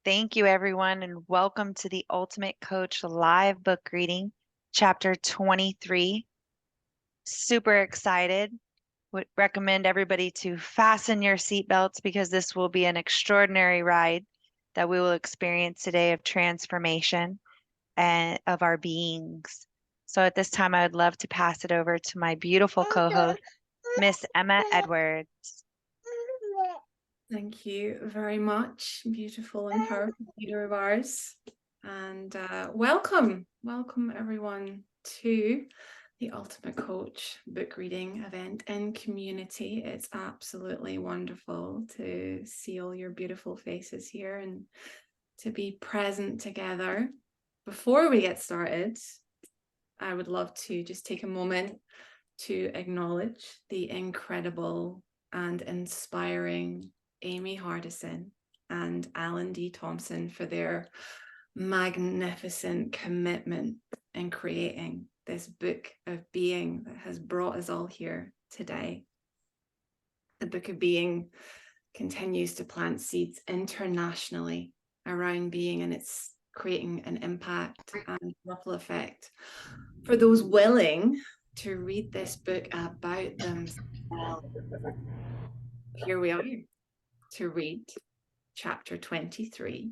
Thank you, everyone, and welcome to the Ultimate Coach live book reading, chapter 23. Super excited. Would recommend everybody to fasten your seatbelts because this will be an extraordinary ride that we will experience today of transformation and of our beings. So at this time, I would love to pass it over to my beautiful co-host, Miss Emma Edwards. Thank you very much, beautiful and powerful leader of ours. And welcome everyone to the Ultimate Coach book reading event in community. It's absolutely wonderful to see all your beautiful faces here and to be present together. Before we get started, I would love to just take a moment to acknowledge the incredible and inspiring Amy Hardison and Alan D. Thompson for their magnificent commitment in creating this book of being that has brought us all here today. The Book of Being continues to plant seeds internationally around being, and it's creating an impact and ripple effect for those willing to read this book about themselves. Here we are to read chapter 23.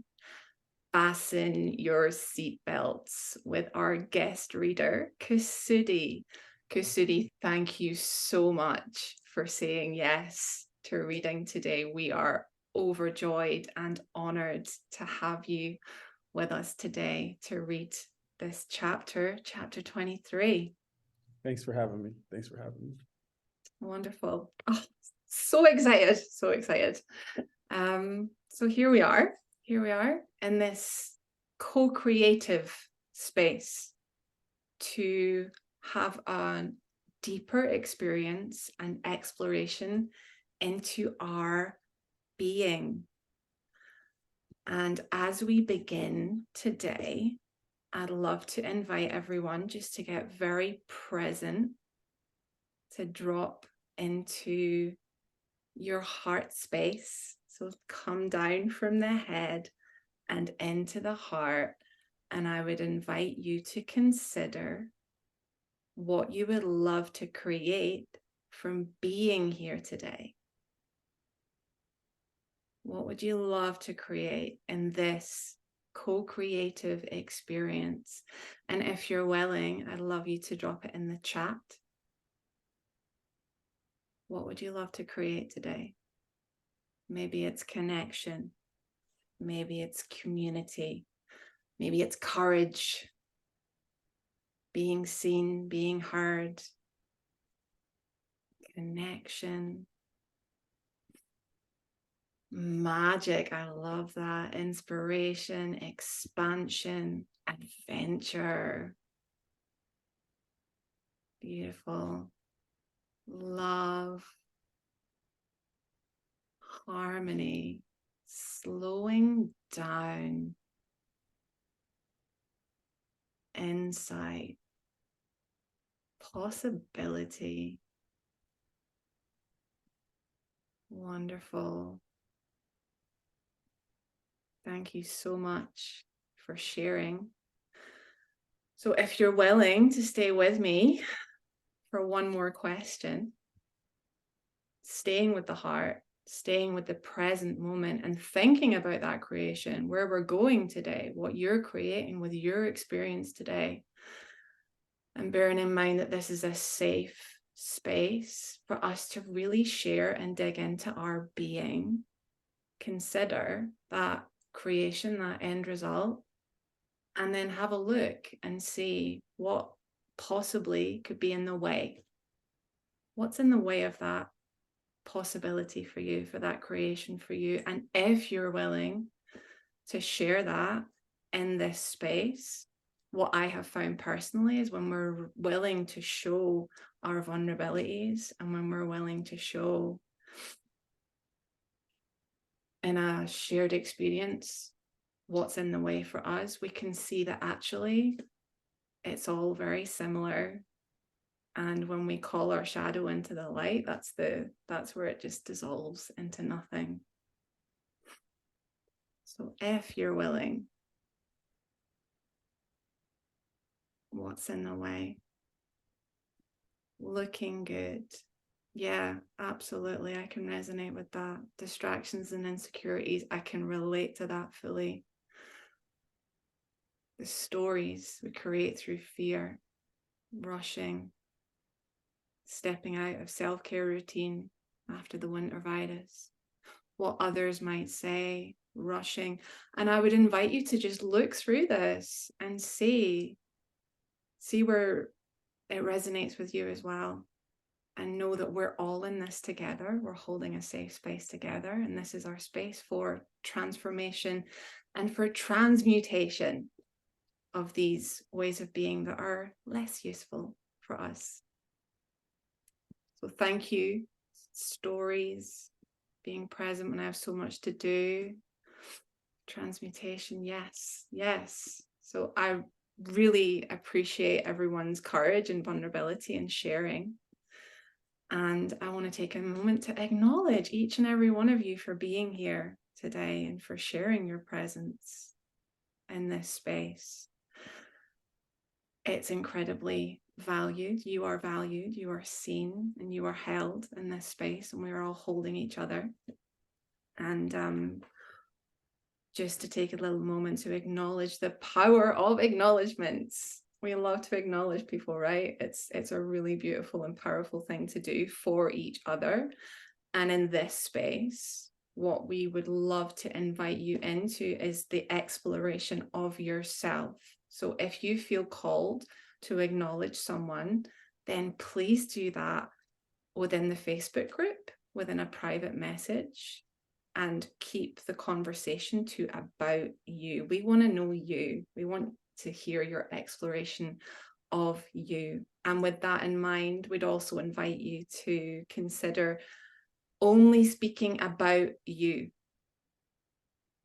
Fasten your seatbelts with our guest reader, Kusudi. Kusudi, thank you so much for saying yes to reading today. We are overjoyed and honored to have you with us today to read this chapter 23. Thanks for having me. Wonderful. Oh, so excited. So here we are in this co-creative space to have a deeper experience and exploration into our being. And as we begin today, I'd love to invite everyone just to get very present, to drop into your heart space. So come down from the head and into the heart. And I would invite you to consider what you would love to create from being here today. What would you love to create in this co-creative experience? And if you're willing, I'd love you to drop it in the chat. What would you love to create today? Maybe it's connection. Maybe it's community. Maybe it's courage. Being seen, being heard. Connection. Magic. I love that. Inspiration, expansion, adventure. Beautiful. Love. Harmony. Slowing down. Insight. Possibility. Wonderful. Thank you so much for sharing. So if you're willing to stay with me for one more question, staying with the heart, staying with the present moment and thinking about that creation, where we're going today, what you're creating with your experience today. And bearing in mind that this is a safe space for us to really share and dig into our being. Consider that creation, that end result, and then have a look and see what possibly could be in the way. What's in the way of that possibility for you, for that creation for you? And if you're willing to share that in this space, what I have found personally is when we're willing to show our vulnerabilities and when we're willing to show in a shared experience what's in the way for us, we can see that actually it's all very similar. And when we call our shadow into the light, that's where it just dissolves into nothing. So if you're willing, what's in the way? Looking good. Yeah, absolutely. I can resonate with that. Distractions and insecurities, I can relate to that fully. The stories we create through fear, rushing, stepping out of self-care routine after the winter virus, what others might say, rushing. And I would invite you to just look through this and see where it resonates with you as well. And know that we're all in this together. We're holding a safe space together. And this is our space for transformation and for transmutation of these ways of being that are less useful for us. So thank you. Stories, being present when I have so much to do. Transmutation, yes, yes. So I really appreciate everyone's courage and vulnerability and sharing. And I want to take a moment to acknowledge each and every one of you for being here today and for sharing your presence in this space. It's incredibly valued. You are valued, you are seen, and you are held in this space, and we are all holding each other. And just to take a little moment to acknowledge the power of acknowledgements. We love to acknowledge people, right? It's a really beautiful and powerful thing to do for each other. And in this space, what we would love to invite you into is the exploration of yourself. So if you feel called to acknowledge someone, then please do that within the Facebook group, within a private message, and keep the conversation to about you. We want to know you. We want to hear your exploration of you. And with that in mind, we'd also invite you to consider only speaking about you.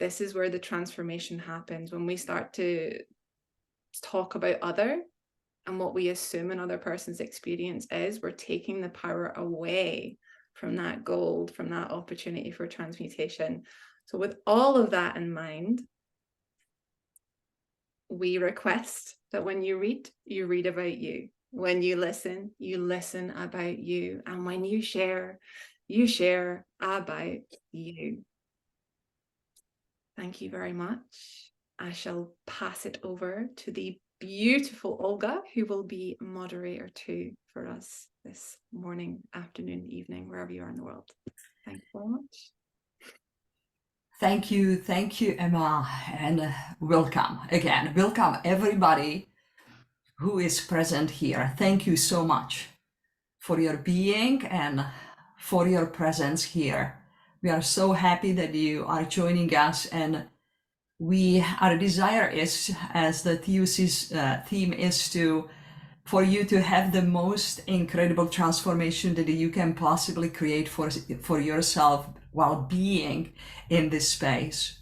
This is where the transformation happens. When we start to talk about other and what we assume another person's experience is, we're taking the power away from that gold, from that opportunity for transmutation. So with all of that in mind, we request that when you read about you. When you listen about you. And when you share about you. Thank you very much. I shall pass it over to the beautiful Olga, who will be moderator too for us this morning, afternoon, evening, wherever you are in the world. Thank you very much. Thank you, Emma, and welcome again. Welcome everybody who is present here. Thank you so much for your being and for your presence here. We are so happy that you are joining us, and our desire is, as the thesis theme is, for you to have the most incredible transformation that you can possibly create for yourself while being in this space.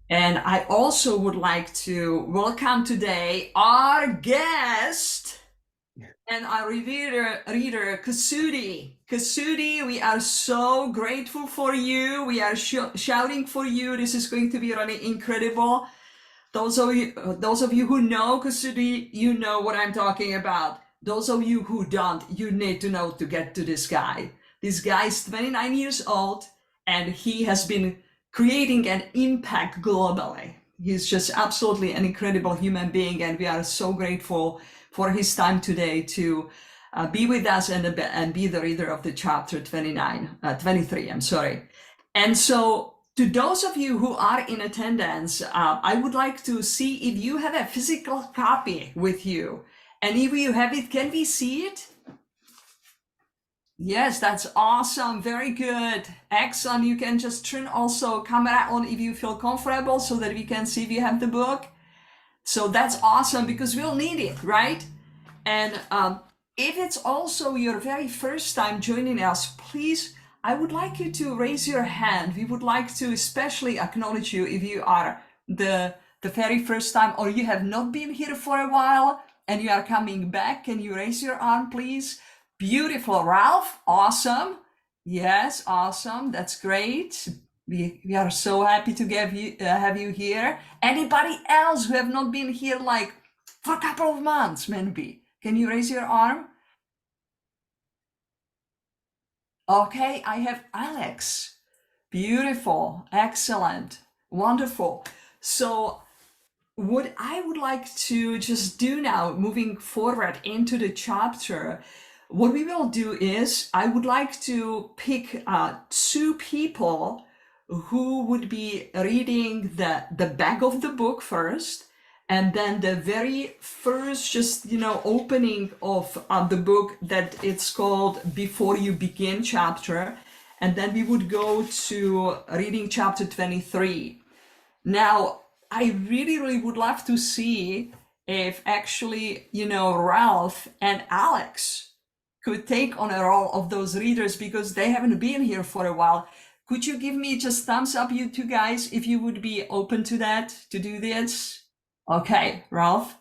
And I also would like to welcome today our guest and our reader Kasudi. Kasudi, we are so grateful for you. We are shouting for you. This is going to be really incredible. Those of you who know Kasudi, you know what I'm talking about. Those of you who don't, you need to know to get to this guy. This guy is 29 years old, and he has been creating an impact globally. He's just absolutely an incredible human being, and we are so grateful for his time today to be with us and be the reader of the chapter 23. And so, to those of you who are in attendance, I would like to see if you have a physical copy with you. And if you have it, can we see it? Yes, that's awesome. Very good. Excellent. You can just turn also camera on if you feel comfortable so that we can see if you have the book. So that's awesome because we'll need it, right? And if it's also your very first time joining us, please, I would like you to raise your hand. We would like to especially acknowledge you if you are the very first time or you have not been here for a while and you are coming back. Can you raise your arm, please? Beautiful. Ralph, awesome. Yes, awesome. That's great. We are so happy to have you here. Anybody else who have not been here like for a couple of months, maybe? Can you raise your arm? Okay, I have Alex. Beautiful, excellent, wonderful. So what I would like to just do now, moving forward into the chapter, what we will do is I would like to pick two people who would be reading the back of the book first, and then the very first opening of the book that it's called Before You Begin chapter, and then we would go to reading chapter 23. Now, I really would love to see if actually, Ralph and Alex could take on a role of those readers, because they haven't been here for a while. Could you give me just thumbs up, you two guys, if you would be open to that, to do this? Okay, Ralph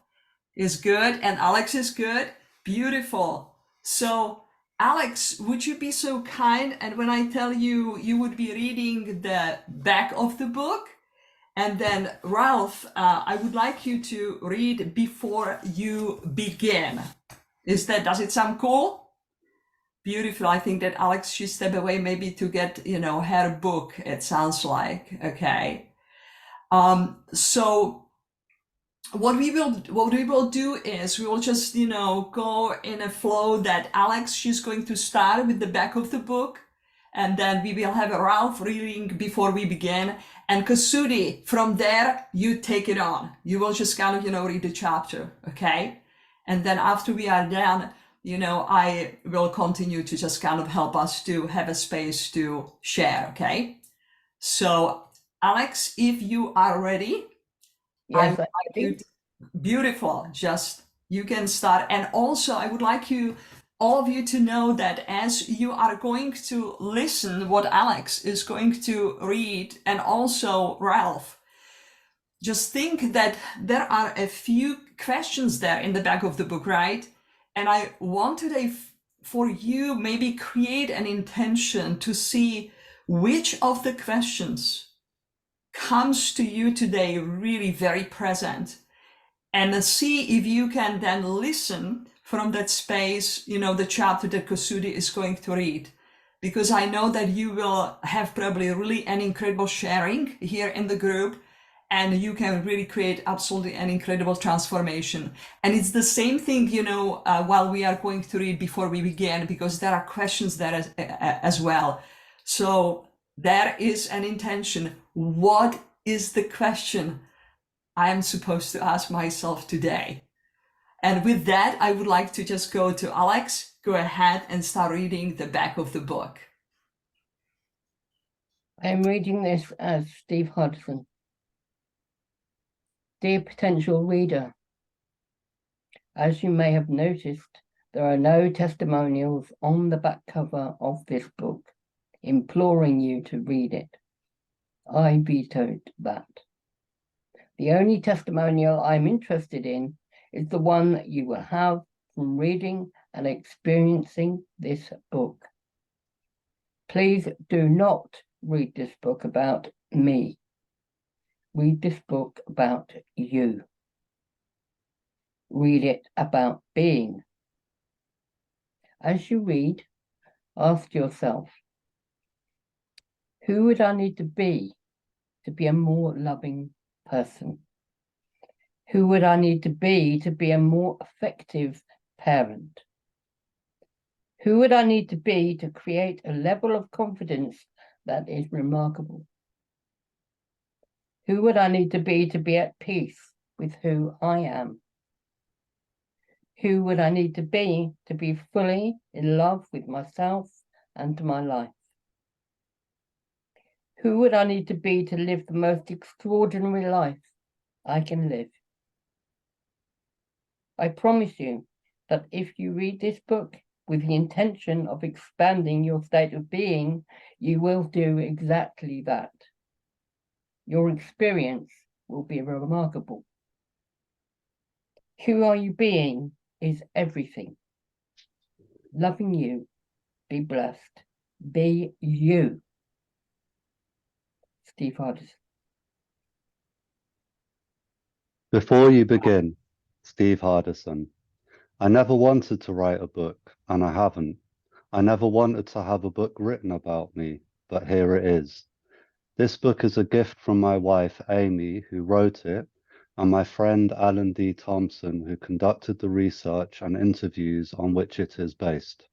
is good and Alex is good. Beautiful. So Alex, would you be so kind, and when I tell you, you would be reading the back of the book, and then Ralph, I would like you to read Before You Begin. Does it sound cool? Beautiful. I think that Alex should step away maybe to get, her book, it sounds like. Okay. So what we will do is we will just, go in a flow that Alex, she's going to start with the back of the book. And then we will have Ralph reading Before We Begin. And Kasudi, from there, you take it on. You will just kind of, read the chapter, okay? And then after we are done, I will continue to just kind of help us to have a space to share, okay? So, Alex, if you are ready, Yes, beautiful. Just, you can start. And also, I would like all of you to know that as you are going to listen what Alex is going to read, and also Ralph, just think that there are a few questions there in the back of the book, right? And I want today for you maybe create an intention to see which of the questions comes to you today really very present, and see if you can then listen from that space, the chapter that Kasudi is going to read. Because I know that you will have probably really an incredible sharing here in the group, and you can really create absolutely an incredible transformation. And it's the same thing, while we are going to read Before We Begin, because there are questions there as well. So there is an intention. What is the question I am supposed to ask myself today? And with that, I would like to just go to Alex. Go ahead and start reading the back of the book. I'm reading this as Steve Hodgson. Dear potential reader, as you may have noticed, there are no testimonials on the back cover of this book, imploring you to read it. I vetoed that. The only testimonial I'm interested in is the one that you will have from reading and experiencing this book. Please do not read this book about me. Read this book about you. Read it about being. As you read, ask yourself, who would I need to be a more loving person? Who would I need to be a more effective parent? Who would I need to be to create a level of confidence that is remarkable? Who would I need to be at peace with who I am? Who would I need to be fully in love with myself and my life? Who would I need to live the most extraordinary life I can live? I promise you that if you read this book with the intention of expanding your state of being, you will do exactly that. Your experience will be remarkable. Who are you being is everything. Loving you, be blessed, be you. Steve Hardison. Before you begin, Steve Hardison, I never wanted to write a book, and I haven't. I never wanted to have a book written about me, but here it is. This book is a gift from my wife, Amy, who wrote it, and my friend Alan D. Thompson, who conducted the research and interviews on which it is based.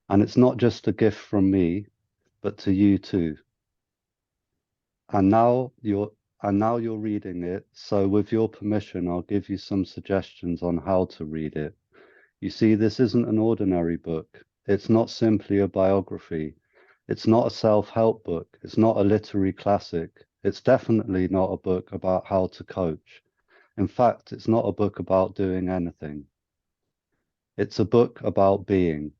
And it's not just a gift from me, but to you too. And now you're reading it, so with your permission, I'll give you some suggestions on how to read it. You see, this isn't an ordinary book. It's not simply a biography. It's not a self-help book. It's not a literary classic. It's definitely not a book about how to coach. In fact, it's not a book about doing anything. It's a book about being.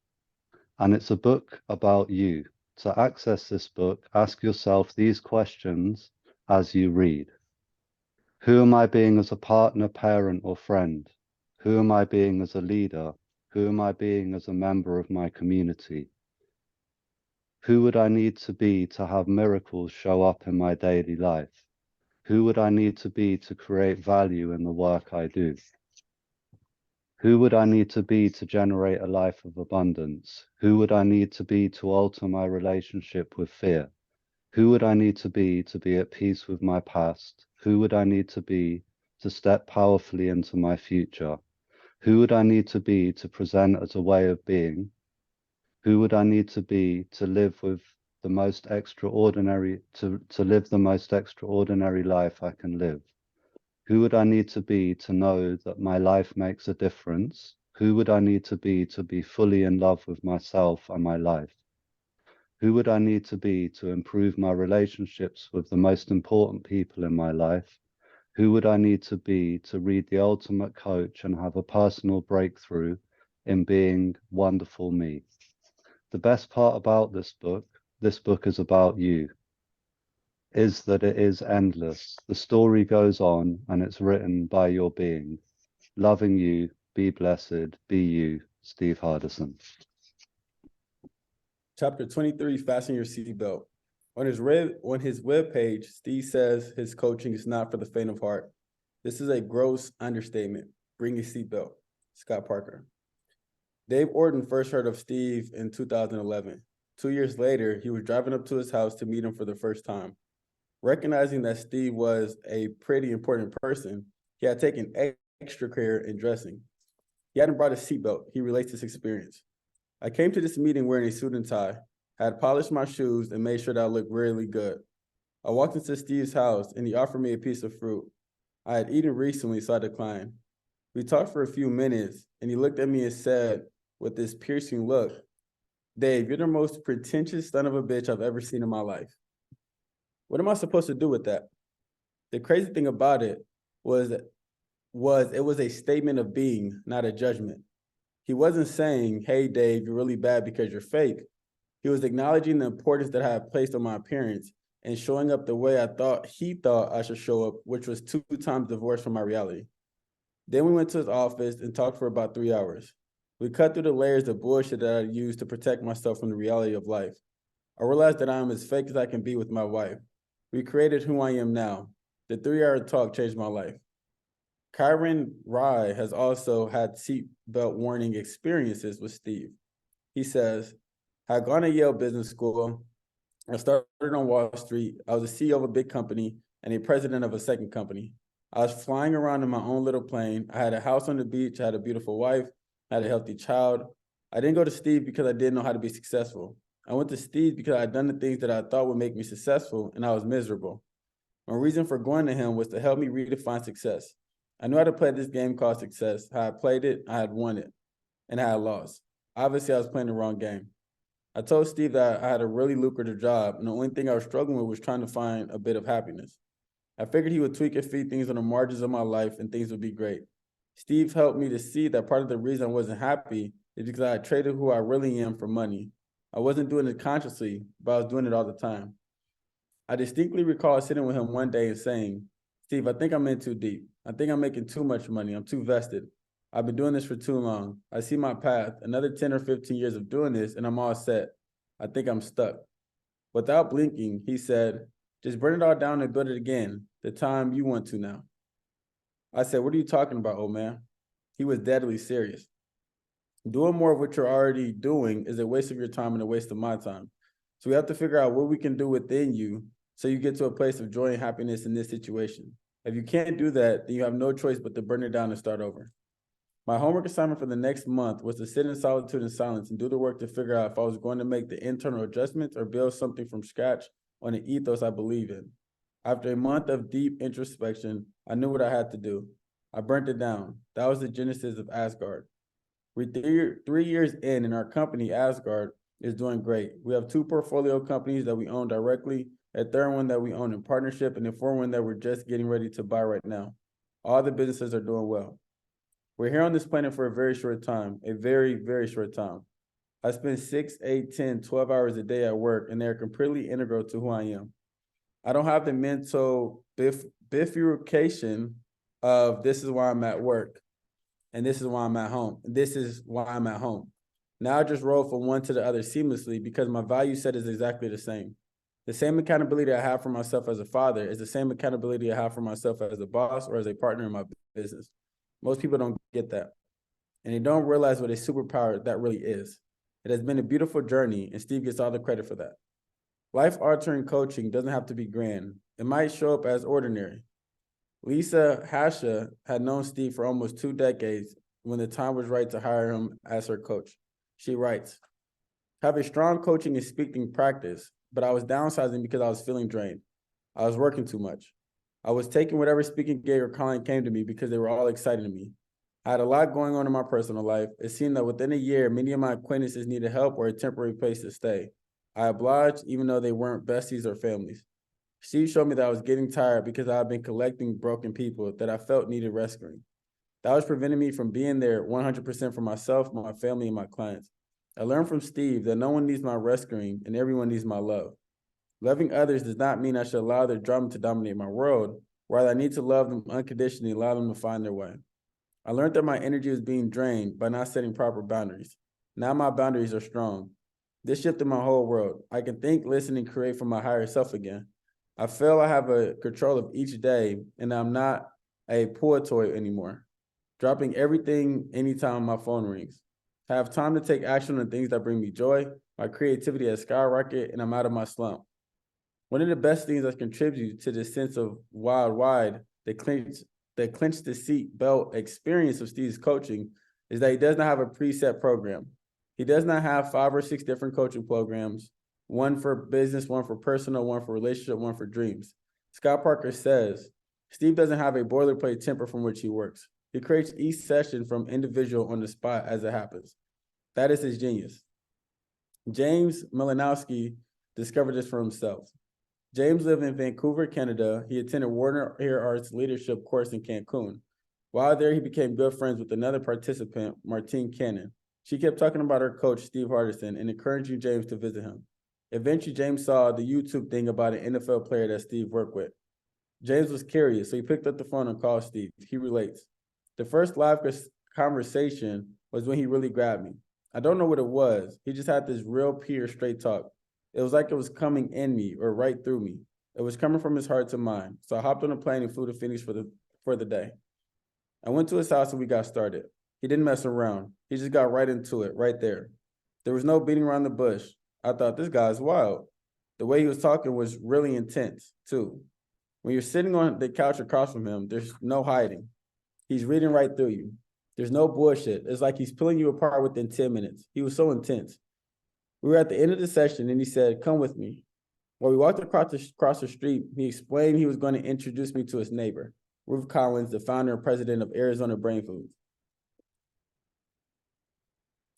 And it's a book about you. To access this book, ask yourself these questions as you read. Who am I being as a partner, parent, or friend? Who am I being as a leader? Who am I being as a member of my community? Who would I need to be to have miracles show up in my daily life? Who would I need to be to create value in the work I do? Who would I need to be to generate a life of abundance? Who would I need to be to alter my relationship with fear? Who would I need to be at peace with my past? Who would I need to be to step powerfully into my future? Who would I need to be to present as a way of being? Who would I need to be to live with the most extraordinary, to live the most extraordinary life I can live? Who would I need to be to know that my life makes a difference? Who would I need to be fully in love with myself and my life? Who would I need to be to improve my relationships with the most important people in my life? Who would I need to be to read The Ultimate Coach and have a personal breakthrough in being wonderful me? The best part about this book is about you, is that it is endless. The story goes on and it's written by your being. Loving you, be blessed, be you, Steve Hardison. Chapter 23, Fasten Your Seatbelt. On his webpage, Steve says his coaching is not for the faint of heart. This is a gross understatement. Bring your seatbelt. Scott Parker. Dave Orton first heard of Steve in 2011. 2 years later, he was driving up to his house to meet him for the first time. Recognizing that Steve was a pretty important person, he had taken extra care in dressing. He hadn't brought a seatbelt. He relates this experience. I came to this meeting wearing a suit and tie, had polished my shoes, and made sure that I looked really good. I walked into Steve's house, and he offered me a piece of fruit. I had eaten recently, so I declined. We talked for a few minutes, and he looked at me and said, with this piercing look, "Dave, you're the most pretentious son of a bitch I've ever seen in my life." What am I supposed to do with that? The crazy thing about it was it was a statement of being, not a judgment. He wasn't saying, "Hey, Dave, you're really bad because you're fake." He was acknowledging the importance that I had placed on my appearance and showing up the way he thought I should show up, which was 2 times divorced from my reality. Then we went to his office and talked for about 3 hours. We cut through the layers of bullshit that I used to protect myself from the reality of life. I realized that I am as fake as I can be with my wife. We created who I am now. The 3-hour talk changed my life. Kyron Rye has also had seatbelt warning experiences with Steve. He says, I had gone to Yale Business School. I started on Wall Street. I was a CEO of a big company and a president of a second company. I was flying around in my own little plane. I had a house on the beach. I had a beautiful wife. I had a healthy child. I didn't go to Steve because I didn't know how to be successful. I went to Steve because I had done the things that I thought would make me successful, and I was miserable. My reason for going to him was to help me redefine success. I knew how to play this game called success. How I played it, I had won it, and I had lost. Obviously, I was playing the wrong game. I told Steve that I had a really lucrative job, and the only thing I was struggling with was trying to find a bit of happiness. I figured he would tweak a few things on the margins of my life, and things would be great. Steve helped me to see that part of the reason I wasn't happy is because I had traded who I really am for money. I wasn't doing it consciously, but I was doing it all the time. I distinctly recall sitting with him one day and saying, Steve, I think I'm in too deep. I think I'm making too much money. I'm too vested. I've been doing this for too long. I see my path, another 10 or 15 years of doing this, and I'm all set. I think I'm stuck. Without blinking, he said, Just burn it all down and build it again the time you want to now. I said, what are you talking about, old man? He was deadly serious. Doing more of what you're already doing is a waste of your time and a waste of my time. So we have to figure out what we can do within you so you get to a place of joy and happiness in this situation. If you can't do that, then you have no choice but to burn it down and start over. My homework assignment for the next month was to sit in solitude and silence and do the work to figure out if I was going to make the internal adjustments or build something from scratch on an ethos I believe in. After a month of deep introspection, I knew what I had to do. I burnt it down. That was the genesis of Asgard. We're 3 years in, and our company, Asgard, is doing great. We have 2 portfolio companies that we own directly, a third one that we own in partnership, and a fourth one that we're just getting ready to buy right now. All the businesses are doing well. We're here on this planet for a very short time, a very, very short time. I spend 6, 8, 10, 12 hours a day at work, and they're completely integral to who I am. I don't have the mental bifurcation of this is why I'm at work, and this is why I'm at home. This is why I'm at home. Now I just roll from one to the other seamlessly because my value set is exactly the same. The same accountability I have for myself as a father is the same accountability I have for myself as a boss or as a partner in my business. Most people don't get that, and they don't realize what a superpower that really is. It has been a beautiful journey, and Steve gets all the credit for that. Life-altering coaching doesn't have to be grand. It might show up as ordinary. Lisa Hasha had known Steve for almost 2 decades when the time was right to hire him as her coach. She writes, have a strong coaching and speaking practice, but I was downsizing because I was feeling drained. I was working too much. I was taking whatever speaking gig or client came to me because they were all exciting to me. I had a lot going on in my personal life. It seemed that within a year, many of my acquaintances needed help or a temporary place to stay. I obliged, even though they weren't besties or families. Steve showed me that I was getting tired because I had been collecting broken people that I felt needed rescuing. That was preventing me from being there 100% for myself, my family, and my clients. I learned from Steve that no one needs my rescuing and everyone needs my love. Loving others does not mean I should allow their drama to dominate my world. Rather, I need to love them unconditionally, allow them to find their way. I learned that my energy was being drained by not setting proper boundaries. Now my boundaries are strong. This shifted my whole world. I can think, listen, and create for my higher self again. I feel I have a control of each day, and I'm not a poor toy anymore. Dropping everything anytime my phone rings. I have time to take action on things that bring me joy. My creativity has skyrocketed, and I'm out of my slump. One of the best things that contributes to this sense of wild wide, the clinch the seat belt experience of Steve's coaching is that he does not have a preset program. He does not have 5 or 6 different coaching programs, one for business, one for personal, one for relationship, one for dreams. Scott Parker says, Steve doesn't have a boilerplate template from which he works. He creates each session from individual on the spot as it happens. That is his genius. James Malinowski discovered this for himself. James lived in Vancouver, Canada. He attended Warner Air Arts leadership course in Cancun. While there, he became good friends with another participant, Martine Cannon. She kept talking about her coach, Steve Hardison, and encouraging James to visit him. Eventually, James saw the YouTube thing about an NFL player that Steve worked with. James was curious, so he picked up the phone and called Steve. He relates. The first live conversation was when he really grabbed me. I don't know what it was. He just had this real pure straight talk. It was like it was coming in me or right through me. It was coming from his heart to mine. So I hopped on a plane and flew to Phoenix for the day. I went to his house and we got started. He didn't mess around. He just got right into it, right there. There was no beating around the bush. I thought, this guy's wild. The way he was talking was really intense, too. When you're sitting on the couch across from him, there's no hiding. He's reading right through you. There's no bullshit. It's like he's pulling you apart within 10 minutes. He was so intense. We were at the end of the session, and he said, come with me. While we walked across the street, he explained he was going to introduce me to his neighbor, Ruth Collins, the founder and president of Arizona Brain Foods.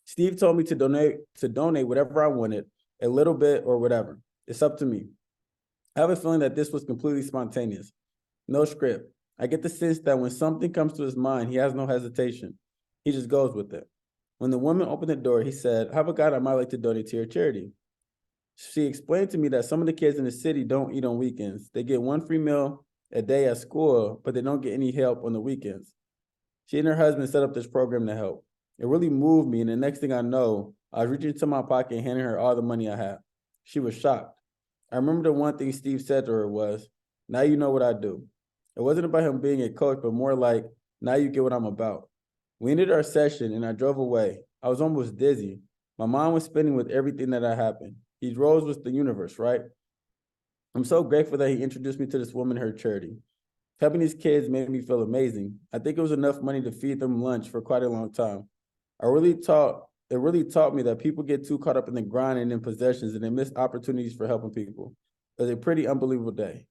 Steve told me to donate whatever I wanted, a little bit or whatever. It's up to me. I have a feeling that this was completely spontaneous. No script. I get the sense that when something comes to his mind, he has no hesitation. He just goes with it. When the woman opened the door, he said, how about God, I might like to donate to your charity. She explained to me that some of the kids in the city don't eat on weekends. They get 1 free meal a day at school, but they don't get any help on the weekends. She and her husband set up this program to help. It really moved me, and the next thing I know, I was reaching into my pocket and handing her all the money I had. She was shocked. I remember the one thing Steve said to her was, "Now you know what I do." It wasn't about him being a coach, but more like, "Now you get what I'm about." We ended our session and I drove away. I was almost dizzy. My mind was spinning with everything that had happened. These roles was the universe, right? I'm so grateful that he introduced me to this woman, her charity. Helping these kids made me feel amazing. I think it was enough money to feed them lunch for quite a long time. It really taught me that people get too caught up in the grind and in possessions and they miss opportunities for helping people. It was a pretty unbelievable day.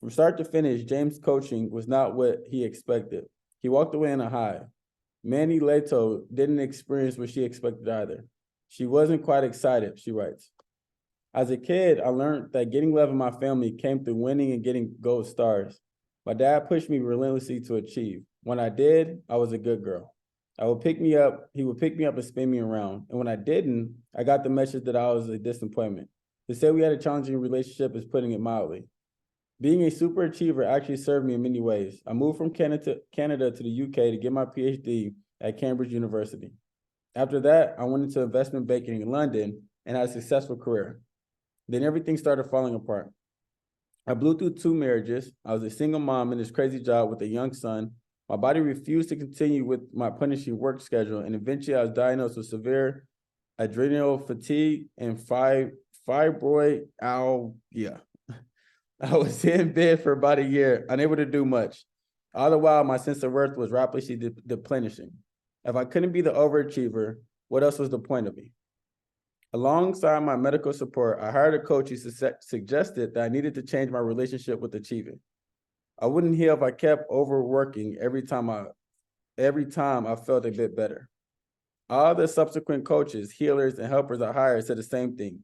From start to finish, James' coaching was not what he expected. He walked away in a high. Manny Leto didn't experience what she expected either. She wasn't quite excited, she writes. As a kid, I learned that getting love in my family came through winning and getting gold stars. My dad pushed me relentlessly to achieve. When I did, I was a good girl. He would pick me up and spin me around. And when I didn't, I got the message that I was a disappointment. To say we had a challenging relationship is putting it mildly. Being a super achiever actually served me in many ways. I moved from Canada to the UK to get my PhD at Cambridge University. After that, I went into investment banking in London and had a successful career. Then everything started falling apart. I blew through 2 marriages. I was a single mom in this crazy job with a young son. My body refused to continue with my punishing work schedule, and eventually I was diagnosed with severe adrenal fatigue and fibromyalgia. I was in bed for about a year, unable to do much. All the while, my sense of worth was rapidly deplenishing. If I couldn't be the overachiever, what else was the point of me? Alongside my medical support, I hired a coach who suggested that I needed to change my relationship with achieving. I wouldn't heal if I kept overworking every time I felt a bit better. All the subsequent coaches, healers, and helpers I hired said the same thing.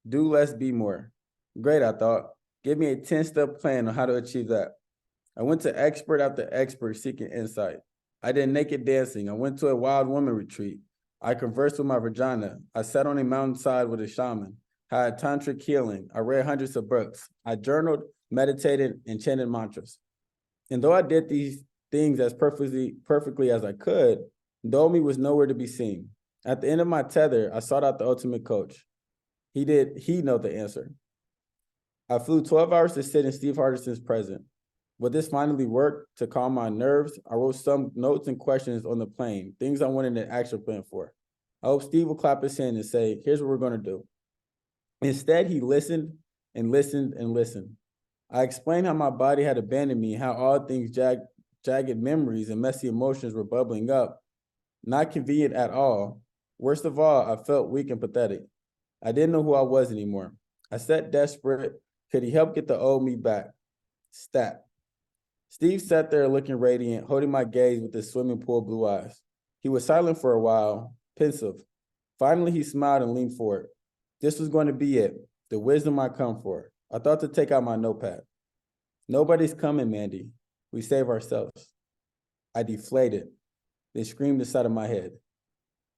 Do less, be more. Great, I thought. Give me a 10-step plan on how to achieve that. I went to expert after expert seeking insight. I did naked dancing. I went to a wild woman retreat. I conversed with my vagina. I sat on a mountainside with a shaman. I had tantric healing. I read hundreds of books. I journaled, meditated, and chanted mantras. And though I did these things as perfectly as I could, Domi was nowhere to be seen. At the end of my tether, I sought out the ultimate coach. He know the answer. I flew 12 hours to sit in Steve Hardison's presence. Would this finally work to calm my nerves? I wrote some notes and questions on the plane, things I wanted an action plan for. I hope Steve will clap his hand and say, here's what we're going to do. Instead, he listened and listened and listened. I explained how my body had abandoned me, how all things jagged memories and messy emotions were bubbling up. Not convenient at all. Worst of all, I felt weak and pathetic. I didn't know who I was anymore. I sat desperate. Could he help get the old me back? Stat. Steve sat there looking radiant, holding my gaze with his swimming pool blue eyes. He was silent for a while, pensive. Finally, he smiled and leaned forward. This was going to be it, the wisdom I come for. I thought to take out my notepad. Nobody's coming, Mandy. We save ourselves. I deflated, then screamed inside of my head.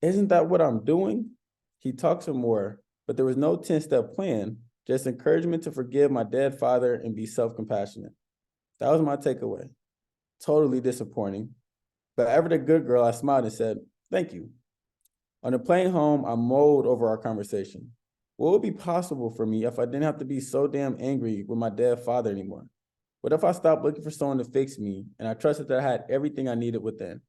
Isn't that what I'm doing? He talked some more, but there was no 10-step plan, just encouragement to forgive my dead father and be self-compassionate. That was my takeaway. Totally disappointing. But ever the good girl, I smiled and said, thank you. On the plane home, I mulled over our conversation. What would be possible for me if I didn't have to be so damn angry with my dead father anymore? What if I stopped looking for someone to fix me and I trusted that I had everything I needed within?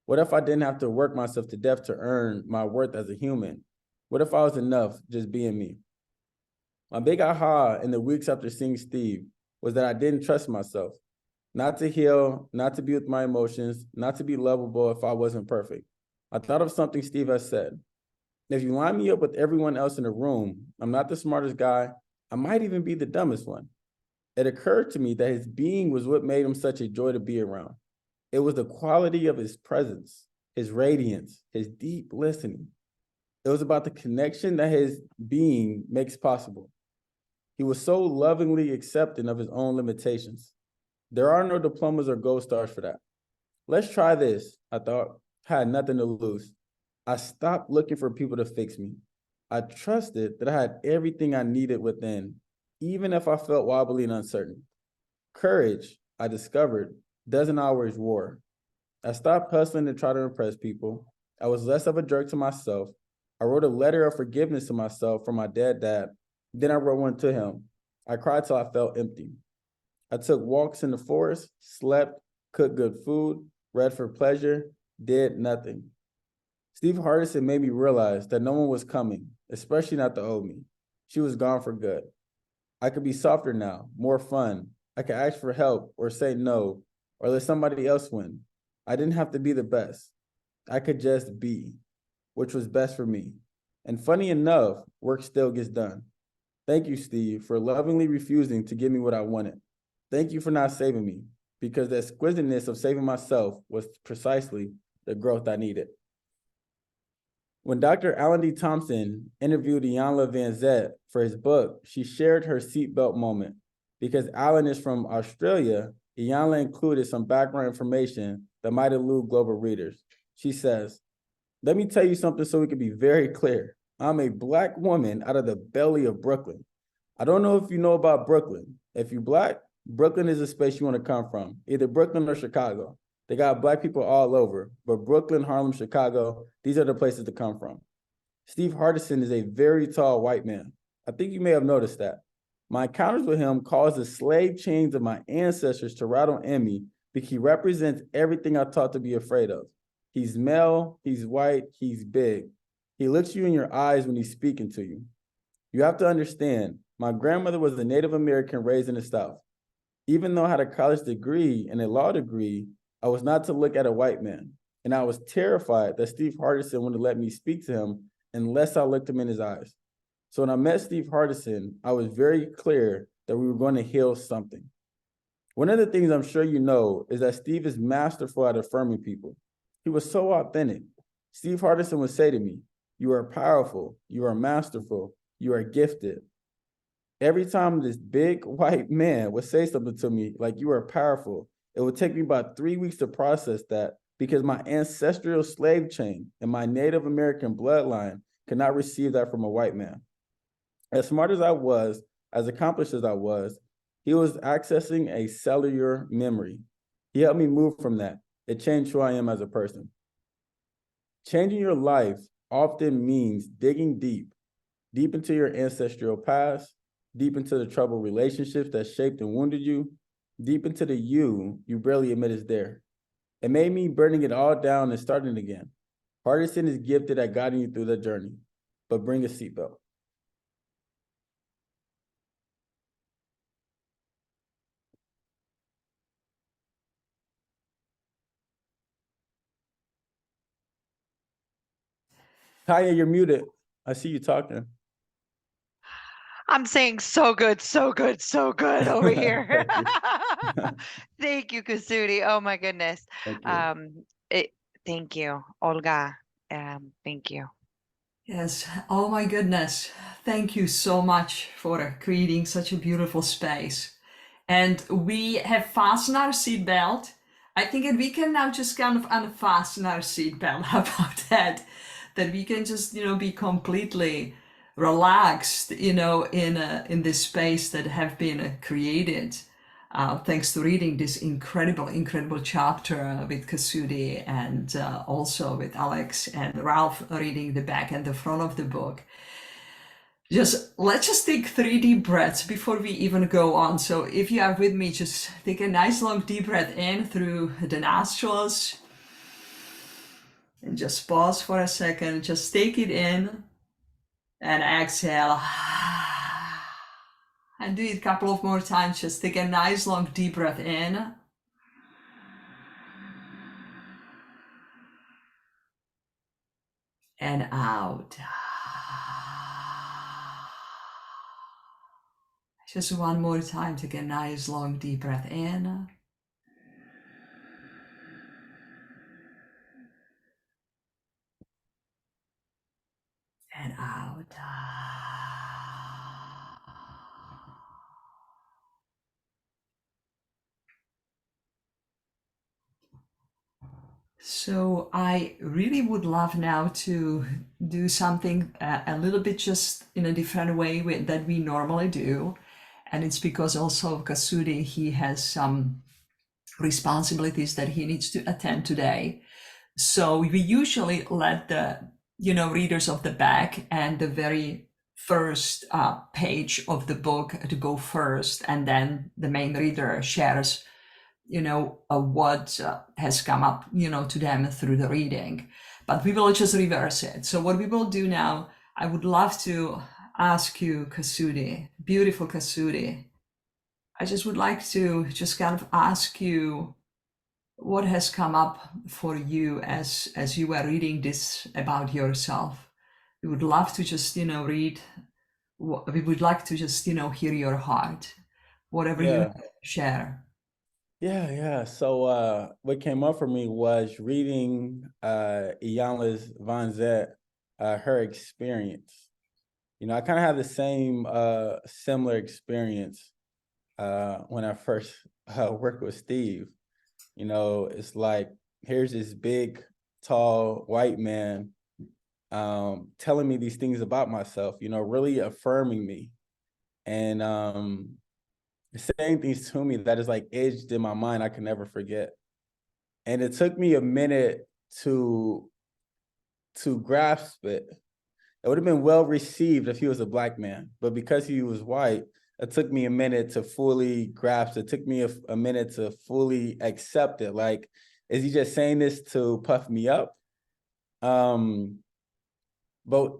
What if I didn't have to work myself to death to earn my worth as a human? What if I was enough just being me? My big aha in the weeks after seeing Steve was that I didn't trust myself. Not to heal, not to be with my emotions, not to be lovable if I wasn't perfect. I thought of something Steve has said. If you line me up with everyone else in the room, I'm not the smartest guy. I might even be the dumbest one. It occurred to me that his being was what made him such a joy to be around. It was the quality of his presence, his radiance, his deep listening. It was about the connection that his being makes possible. He was so lovingly accepting of his own limitations. There are no diplomas or gold stars for that. Let's try this, I thought. I had nothing to lose. I stopped looking for people to fix me. I trusted that I had everything I needed within, even if I felt wobbly and uncertain. Courage, I discovered, doesn't always roar. I stopped hustling to try to impress people. I was less of a jerk to myself. I wrote a letter of forgiveness to myself from my dead dad. Then I wrote one to him. I cried till I felt empty. I took walks in the forest, slept, cooked good food, read for pleasure, did nothing. Steve Hardison made me realize that no one was coming, especially not the old me. She was gone for good. I could be softer now, more fun. I could ask for help or say no, or let somebody else win. I didn't have to be the best. I could just be, which was best for me. And funny enough, work still gets done. Thank you, Steve, for lovingly refusing to give me what I wanted. Thank you for not saving me, because the exquisiteness of saving myself was precisely the growth I needed. When Dr. Alan D. Thompson interviewed Iyanla Vanzant for his book, she shared her seatbelt moment. Because Alan is from Australia, Iyanla included some background information that might elude global readers. She says, "Let me tell you something so we can be very clear. I'm a Black woman out of the belly of Brooklyn. I don't know if you know about Brooklyn. If you're Black, Brooklyn is a space you want to come from, either Brooklyn or Chicago. They got Black people all over, but Brooklyn, Harlem, Chicago, these are the places to come from. Steve Hardison is a very tall white man. I think you may have noticed that. My encounters with him caused the slave chains of my ancestors to rattle in me because he represents everything I taught to be afraid of. He's male, he's white, he's big. He looks you in your eyes when he's speaking to you. You have to understand, my grandmother was a Native American raised in the South. Even though I had a college degree and a law degree, I was not to look at a white man. And I was terrified that Steve Hardison wouldn't let me speak to him unless I looked him in his eyes. So when I met Steve Hardison, I was very clear that we were going to heal something. One of the things I'm sure you know is that Steve is masterful at affirming people. He was so authentic. Steve Hardison would say to me, "You are powerful, you are masterful, you are gifted." Every time this big white man would say something to me like, "You are powerful," it would take me about 3 weeks to process that because my ancestral slave chain and my Native American bloodline could not receive that from a white man. As smart as I was, as accomplished as I was, he was accessing a cellular memory. He helped me move from that. It changed who I am as a person. Changing your life often means digging deep into your ancestral past, deep into the troubled relationships that shaped and wounded you, deep into the you barely admit is there. It made me burning it all down and starting again. Hardison is gifted at guiding you through the journey, but bring a seatbelt. Kaya, you're muted. I see you talking. I'm saying so good, so good, so good over here. Thank you, Kasudi. Oh my goodness. Thank you. Thank you, Olga. Thank you. Yes, oh my goodness. Thank you so much for creating such a beautiful space. And we have fastened our seatbelt. I think that we can now just kind of unfasten our seatbelt. How about that? That we can just, be completely relaxed, in this space that have been created. Thanks to reading this incredible chapter with Kasudi and also with Alex and Ralph reading the back and the front of the book. Let's just take 3 deep breaths before we even go on. So if you are with me, just take a nice long deep breath in through the nostrils and just pause for a second. Just take it in and exhale. And do it a couple of more times. Just take a nice long deep breath in. And out. Just one more time. Take a nice long deep breath in. And out. So I really would love now to do something a little bit just in a different way that we normally do. And it's because also Kasudi, he has some responsibilities that he needs to attend today. So we usually let the, readers of the back and the very first page of the book to go first, and then the main reader shares, what has come up, to them through the reading. But we will just reverse it. So what we will do now, I would love to ask you, Kasudi, beautiful Kasudi, I just would like to just kind of ask you what has come up for you as you were reading this about yourself. We would love to just, read. We would like to just, hear your heart, whatever you Yeah. have to share. Yeah. So what came up for me was reading Iyanla's Van Zet, her experience. I kind of have the same similar experience when I first worked with Steve. It's like, here's this big, tall white man telling me these things about myself, really affirming me and saying things to me that is like edged in my mind I can never forget. And it took me a minute to grasp it. It would have been well received if he was a Black man, but because he was white, it took me a minute to fully grasp it. It took me a minute to fully accept it. Like, is he just saying this to puff me up? But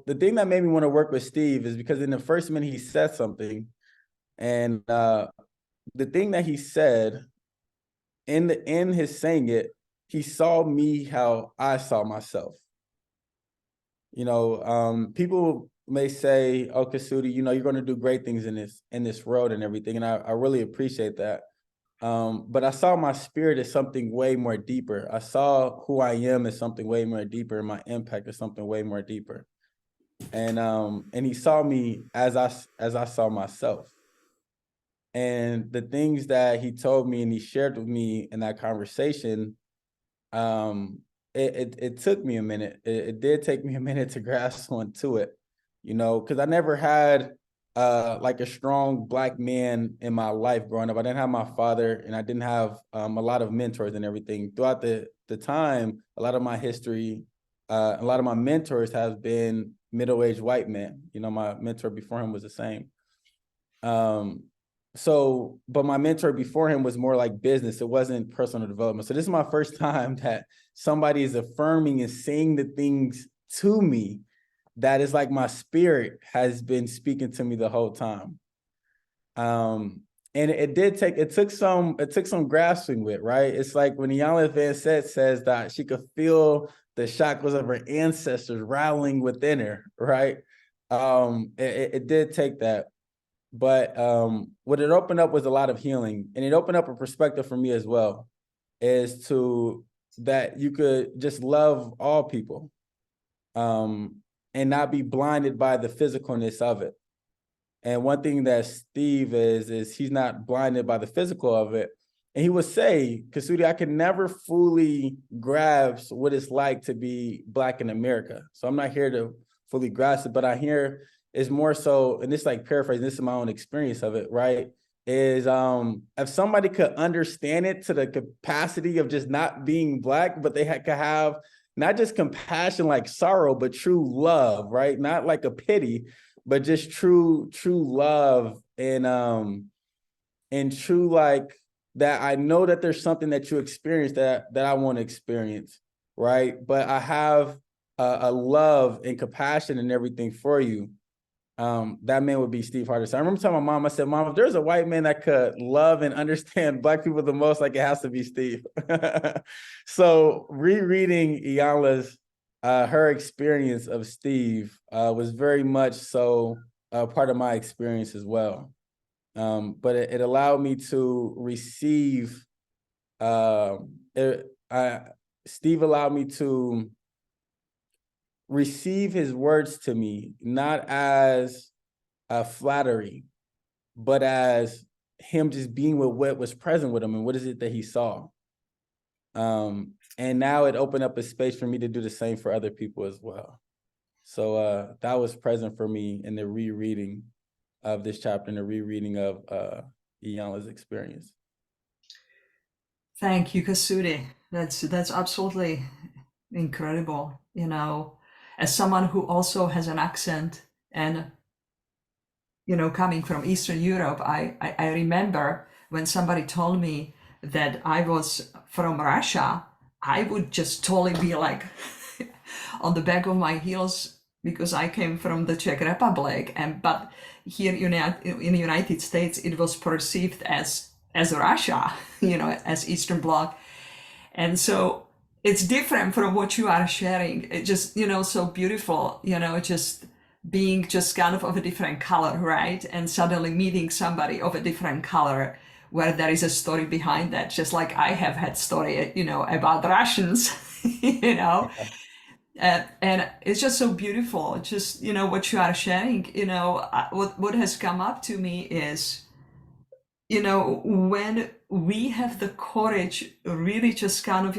the thing that made me want to work with Steve is because in the first minute he said something, and the thing that he said in his saying it, he saw me how I saw myself. People may say, "Oh, Kasudi, you're going to do great things in this world and everything," and I really appreciate that. But I saw my spirit as something way more deeper. I saw who I am as something way more deeper, and my impact as something way more deeper. And he saw me as I saw myself. And the things that he told me and he shared with me in that conversation, it took me a minute. It did take me a minute to grasp onto it, because I never had like a strong Black man in my life growing up. I didn't have my father, and I didn't have a lot of mentors and everything. Throughout the time, a lot of my history, a lot of my mentors have been middle-aged white men. My mentor before him was the same. But my mentor before him was more like business. It wasn't personal development. So this is my first time that somebody is affirming and saying the things to me that is like my spirit has been speaking to me the whole time. And it took some grasping with, right? It's like when Iyanla Vanzant says that she could feel the chakras of her ancestors rattling within her, right? It did take that. But what it opened up was a lot of healing, and it opened up a perspective for me as well, is to that you could just love all people and not be blinded by the physicalness of it. And one thing that Steve is he's not blinded by the physical of it. And he would say, Kasudi, I can never fully grasp what it's like to be Black in America. So I'm not here to fully grasp it, but I hear is more so, and this like paraphrasing, this is my own experience of it, right? Is if somebody could understand it to the capacity of just not being Black, but they could have not just compassion like sorrow, but true love, right? Not like a pity, but just true love and true like that. I know that there's something that you experience that I want to experience, right? But I have a love and compassion and everything for you. That man would be Steve Hardison. I remember telling my mom, I said, Mom, if there's a white man that could love and understand Black people the most, like it has to be Steve. So rereading Iyanla's her experience of Steve was very much so part of my experience as well. But it allowed me to receive, Steve allowed me to receive his words to me, not as a flattery, but as him just being with what was present with him and what is it that he saw. And now it opened up a space for me to do the same for other people as well. So that was present for me in the rereading of this chapter and the rereading of Iyanla's experience. Thank you, Kasudi. That's absolutely incredible. As someone who also has an accent and coming from Eastern Europe, I remember when somebody told me that I was from Russia, I would just totally be like on the back of my heels because I came from the Czech Republic, but here in the United States it was perceived as Russia, as Eastern Bloc, and so it's different from what you are sharing. It just so beautiful, just being just kind of a different color, right? And suddenly meeting somebody of a different color where there is a story behind that, just like I have had story, about Russians, and it's just so beautiful. Just, what you are sharing, what has come up to me is, when we have the courage really just kind of,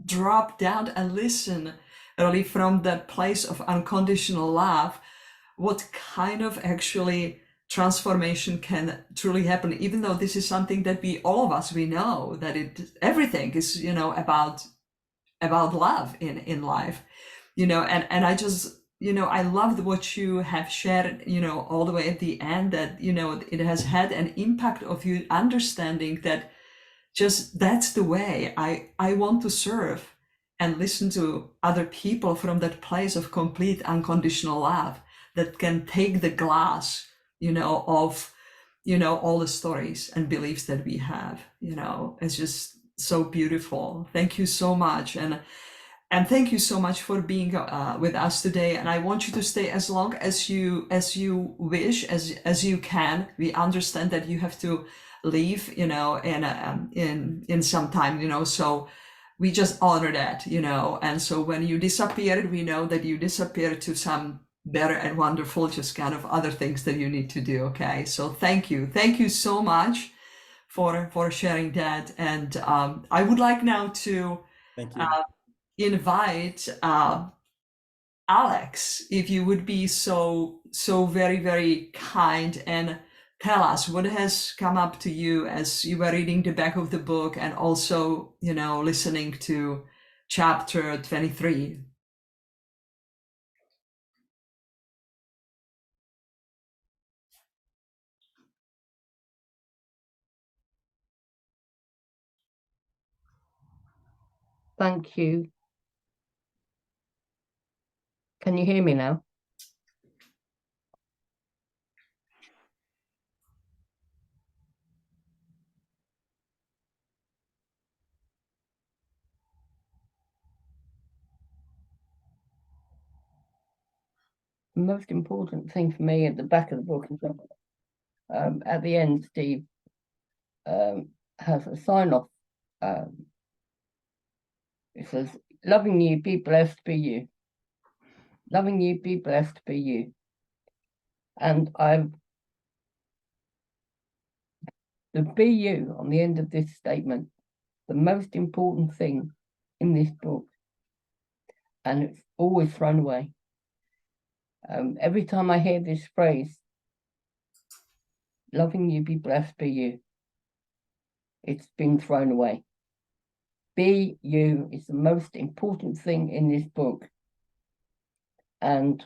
drop down and listen really from that place of unconditional love, what kind of actually transformation can truly happen, even though this is something that all of us, we know that everything is, about love in life, and I just, I loved what you have shared, all the way at the end, that, it has had an impact of you understanding that just that's the way I want to serve and listen to other people from that place of complete unconditional love that can take the glass, of, all the stories and beliefs that we have, it's just so beautiful. Thank you so much. And thank you so much for being with us today. And I want you to stay as long as you wish, as you can. We understand that you have to leave, in some time, so we just honor that, And so when you disappeared, we know that you disappeared to some better and wonderful, just kind of other things that you need to do. Okay, so thank you so much for sharing that. And I would like now to Thank you. invite Alex, if you would be so very, very kind and tell us what has come up to you as you were reading the back of the book and also, listening to chapter 23. Thank you. Can you hear me now? The most important thing for me at the back of the book is at the end, Steve has a sign off. It says, "Loving you, be blessed, be you. Loving you, be blessed, be you." And the be you on the end of this statement, the most important thing in this book, and it's always thrown away. Every time I hear this phrase, "Loving you, be blessed, be you," it's been thrown away. Be you is the most important thing in this book. And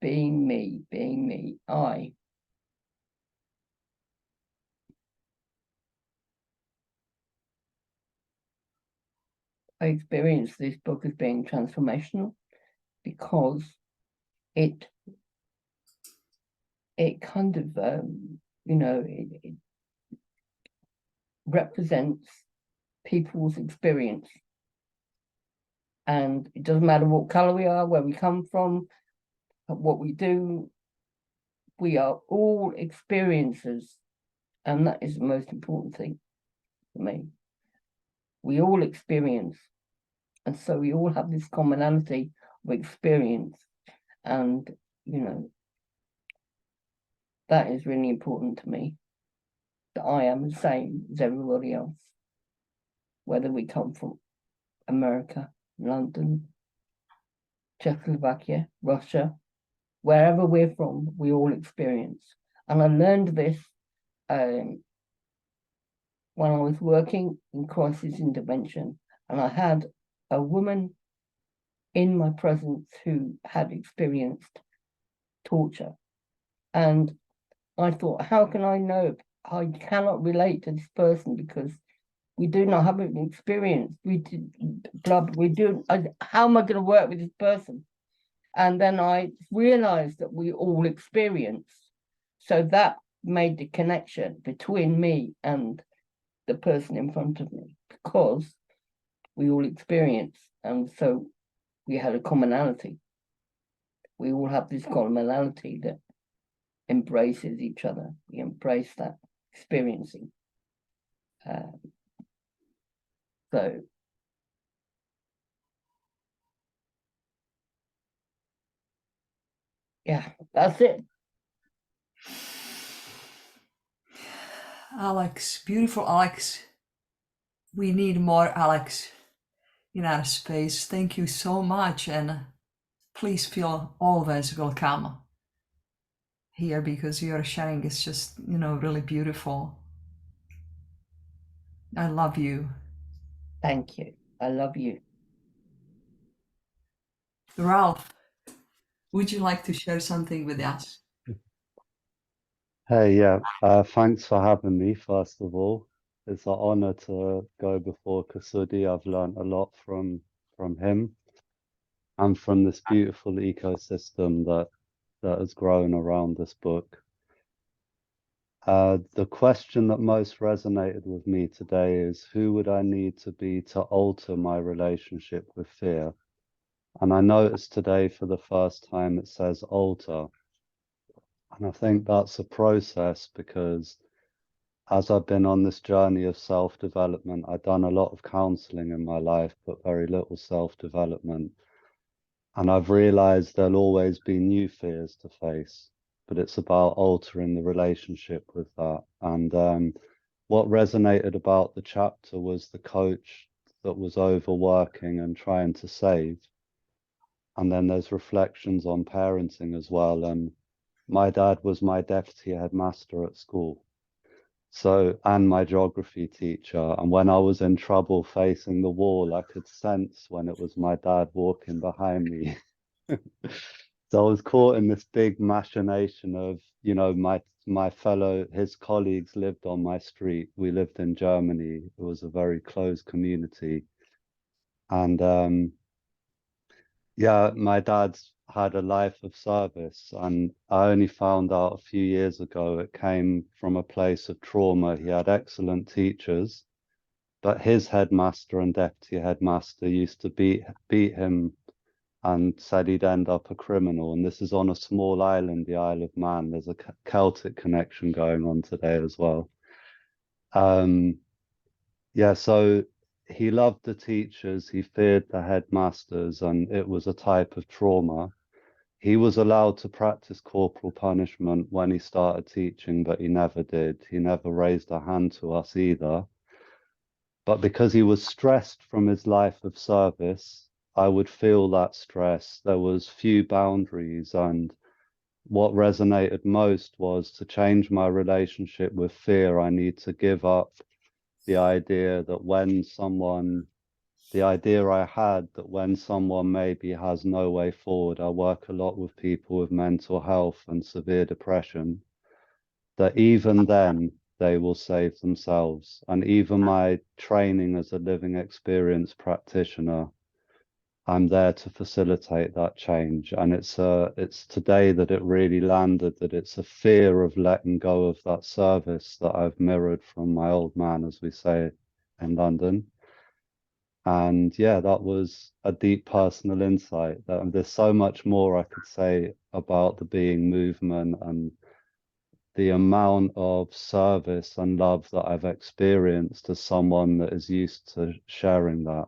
being me, I experience this book as being transformational because it kind of, it represents people's experience. And it doesn't matter what color we are, where we come from, what we do, we are all experiencers. And that is the most important thing for me. We all experience. And so we all have this commonality of experience. And, that is really important to me, that I am the same as everybody else, whether we come from America, London, Czechoslovakia, Russia, wherever we're from, we all experience. And I learned this when I was working in crisis intervention, and I had a woman in my presence who had experienced torture. And I thought, how can I know? I cannot relate to this person because we do not have an experience. We do, how am I going to work with this person? And then I realized that we all experience. So that made the connection between me and the person in front of me, because we all experience. And so we had a commonality. We all have this commonality that embraces each other. We embrace that experiencing. So yeah, that's it. Alex, beautiful Alex. We need more Alex in our space. Thank you so much, and please feel always welcome here, because your sharing is just, really beautiful. I love you. Thank you. I love you. Ralph, would you like to share something with us? Hey, yeah, thanks for having me, first of all. It's an honor to go before Kasudi. I've learned a lot from him and from this beautiful ecosystem that has grown around this book. The question that most resonated with me today is, who would I need to be to alter my relationship with fear? And I noticed today for the first time it says alter. And I think that's a process, because as I've been on this journey of self-development, I've done a lot of counseling in my life, but very little self-development. And I've realized there'll always be new fears to face, but it's about altering the relationship with that. And what resonated about the chapter was the coach that was overworking and trying to save. And then there's reflections on parenting as well. And my dad was my deputy headmaster at school. So, and my geography teacher. And when I was in trouble facing the wall, I could sense when it was my dad walking behind me. So I was caught in this big machination of, my fellow, his colleagues lived on my street. We lived in Germany. It was a very closed community. And yeah, my dad's had a life of service, and I only found out a few years ago it came from a place of trauma. He had excellent teachers, but his headmaster and deputy headmaster used to beat him and said he'd end up a criminal. And this is on a small island, the Isle of Man. There's a Celtic connection going on today as well. Yeah, so he loved the teachers, he feared the headmasters, and it was a type of trauma. He was allowed to practice corporal punishment when he started teaching, but he never did. He never raised a hand to us either. But because he was stressed from his life of service, I would feel that stress. There was few boundaries, and what resonated most was, to change my relationship with fear, I need to give up the idea that I had that when someone maybe has no way forward. I work a lot with people with mental health and severe depression, that even then they will save themselves. And even my training as a living experience practitioner, I'm there to facilitate that change. And it's today that it really landed, that it's a fear of letting go of that service that I've mirrored from my old man, as we say in London. And yeah, that was a deep personal insight. There's so much more I could say about the being movement and the amount of service and love that I've experienced as someone that is used to sharing that.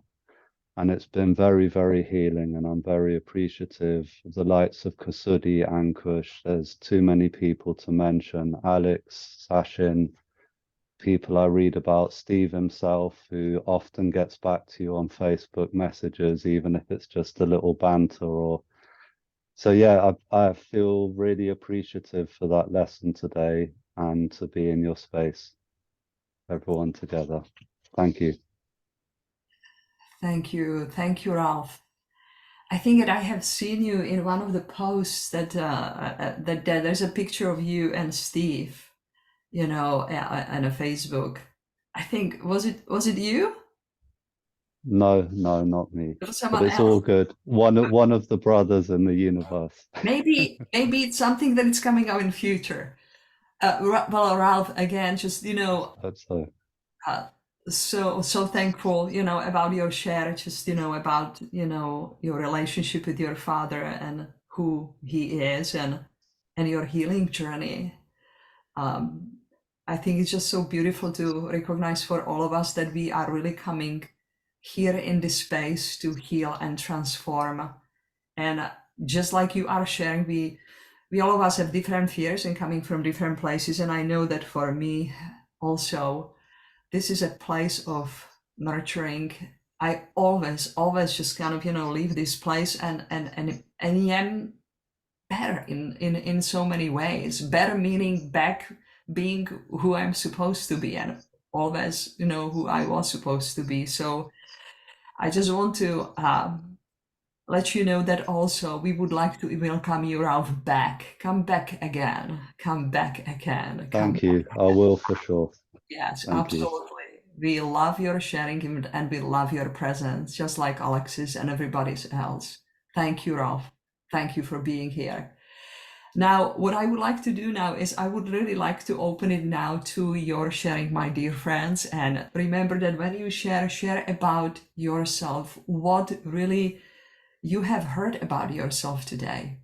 And it's been very, very healing, and I'm very appreciative of the likes of Kasudi, Ankush. There's too many people to mention. Alex, Sashin, people I read about, Steve himself, who often gets back to you on Facebook messages, even if it's just a little banter. Or so yeah, I feel really appreciative for that lesson today, and to be in your space, everyone together. Thank you. Thank you, Ralph. I think that I have seen you in one of the posts that that there's a picture of you and Steve, you know, on a Facebook. I think was it you? No, not me. It was But someone it's all else. good. One of the brothers in the universe. Maybe it's something that is coming up in future. Well, Ralph, again, just you know, Hope so. so thankful, you know, about your share, just you know, about you know your relationship with your father and who he is, and your healing journey. Um, I think it's just so beautiful to recognize for all of us that we are really coming here in this space to heal and transform. And just like you are sharing, we all of us have different fears and coming from different places. And I know that for me also, this is a place of nurturing. I always just kind of, you know, leave this place and am better in so many ways. Better meaning back being who I'm supposed to be and always, you know, who I was supposed to be. So I just want to let you know that also we would like to welcome you, Ralph, back. Come back again. Come back again. Thank you. I will for sure. Yes, Thank you. absolutely. We love your sharing and we love your presence, just like Alexis and everybody else. Thank you, Ralph. Thank you for being here. Now, what I would like to do now is I would really like to open it now to your sharing, my dear friends. And remember that when you share about yourself, what really you have heard about yourself today.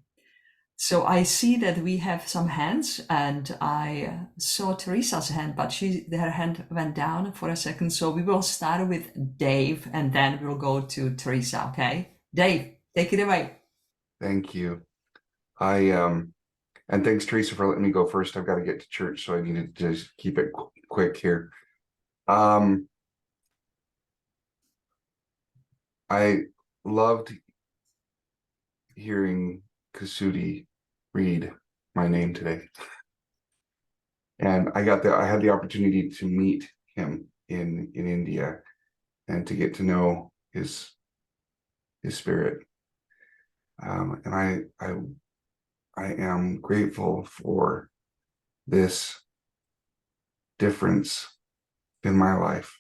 So I see that we have some hands, and I saw Teresa's hand, but her hand went down for a second. So we will start with Dave, and then we'll go to Teresa. Okay, Dave, take it away. Thank you. And thanks, Teresa, for letting me go first. I've got to get to church, so I needed to just keep it quick here. I loved hearing Kasudi read my name today. And I had the opportunity to meet him in India and to get to know his spirit. And I am grateful for this difference in my life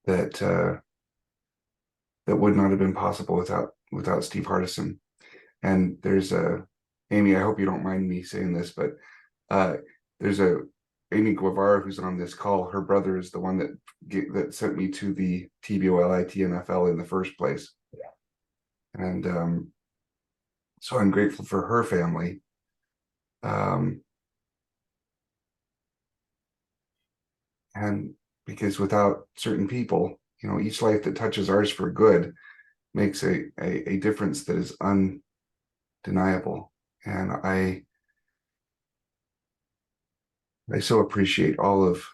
that would not have been possible without Steve Hardison. And there's Amy, I hope you don't mind me saying this, but there's Amy Guevara who's on this call. Her brother is the one that sent me to the TBOLIT NFL in the first place. And so I'm grateful for her family. And because without certain people, you know, each life that touches ours for good makes a difference that is undeniable. And I so appreciate all of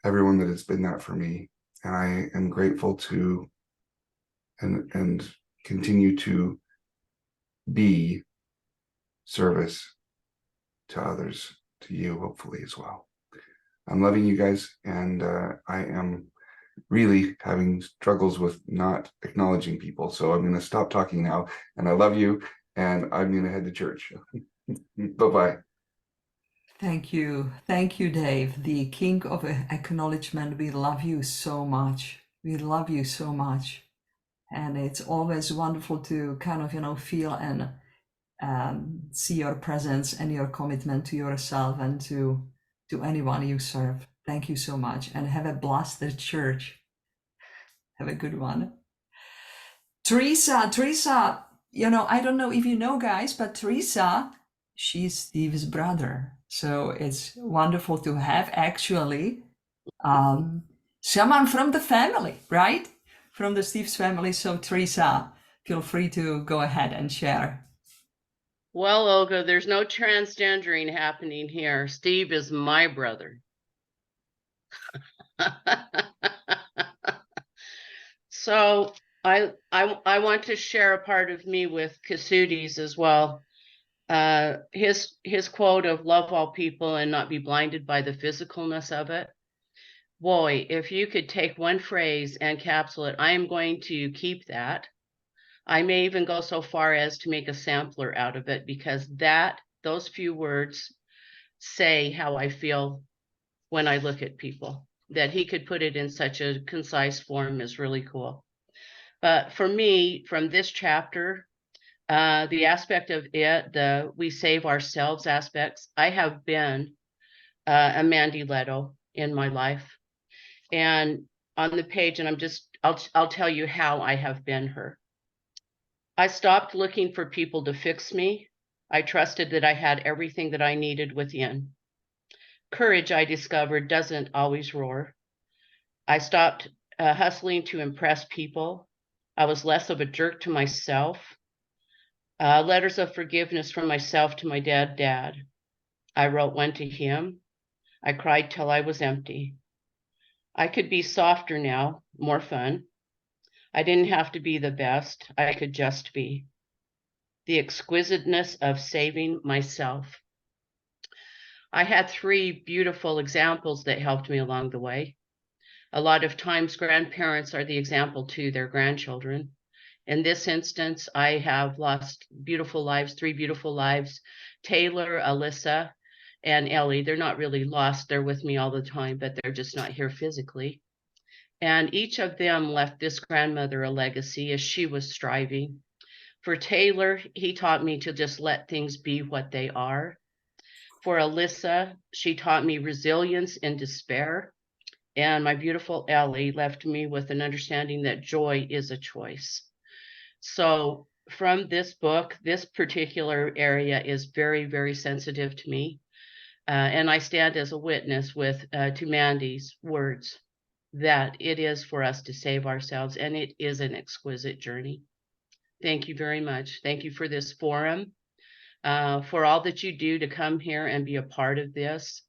everyone that has been that for me. And I am grateful to and continue to be service to others, to you, hopefully, as well. I'm loving you guys, and I am really having struggles with not acknowledging people. So I'm going to stop talking now, and I love you, and I'm going to head to church. Bye-bye. Thank you, Dave, the king of acknowledgement. We love you so much. We love you so much. And it's always wonderful to kind of, you know, feel and see your presence and your commitment to yourself and to anyone you serve. Thank you so much, and have a blessed church. Have a good one. Teresa, you know, I don't know if you know, guys, but Teresa, she's Steve's brother. So it's wonderful to have actually someone from the family, right? From the Steve's family. So Teresa, feel free to go ahead and share. Well, Olga, there's no transgendering happening here. Steve is my brother. So I want to share a part of me with Kasudi's as well. His quote of love all people and not be blinded by the physicalness of it. boy, if you could take one phrase and capsule it, I am going to keep that. I may even go so far as to make a sampler out of it, because those few words say how I feel when I look at people. That he could put it in such a concise form is really cool. But for me, from this chapter, the aspect of it, the we save ourselves aspects, I have been a Mandy Leto in my life. And on the page, and I'll tell you how I have been her. I stopped looking for people to fix me. I trusted that I had everything that I needed within. Courage, I discovered, doesn't always roar. I stopped hustling to impress people. I was less of a jerk to myself. Letters of forgiveness from myself to my dad. I wrote one to him. I cried till I was empty. I could be softer now, more fun. I didn't have to be the best. I could just be. The exquisiteness of saving myself. I had 3 beautiful examples that helped me along the way. A lot of times grandparents are the example to their grandchildren. In this instance, I have lost beautiful lives, 3 beautiful lives, Taylor, Alyssa, and Ellie. They're not really lost. They're with me all the time, but they're just not here physically. And each of them left this grandmother a legacy as she was striving. For Taylor, he taught me to just let things be what they are. For Alyssa, she taught me resilience in despair. And my beautiful Ellie left me with an understanding that joy is a choice. So from this book, this particular area is very, very sensitive to me. And I stand as a witness to Mandy's words that it is for us to save ourselves, and it is an exquisite journey. Thank you very much. Thank you for this forum, for all that you do to come here and be a part of this.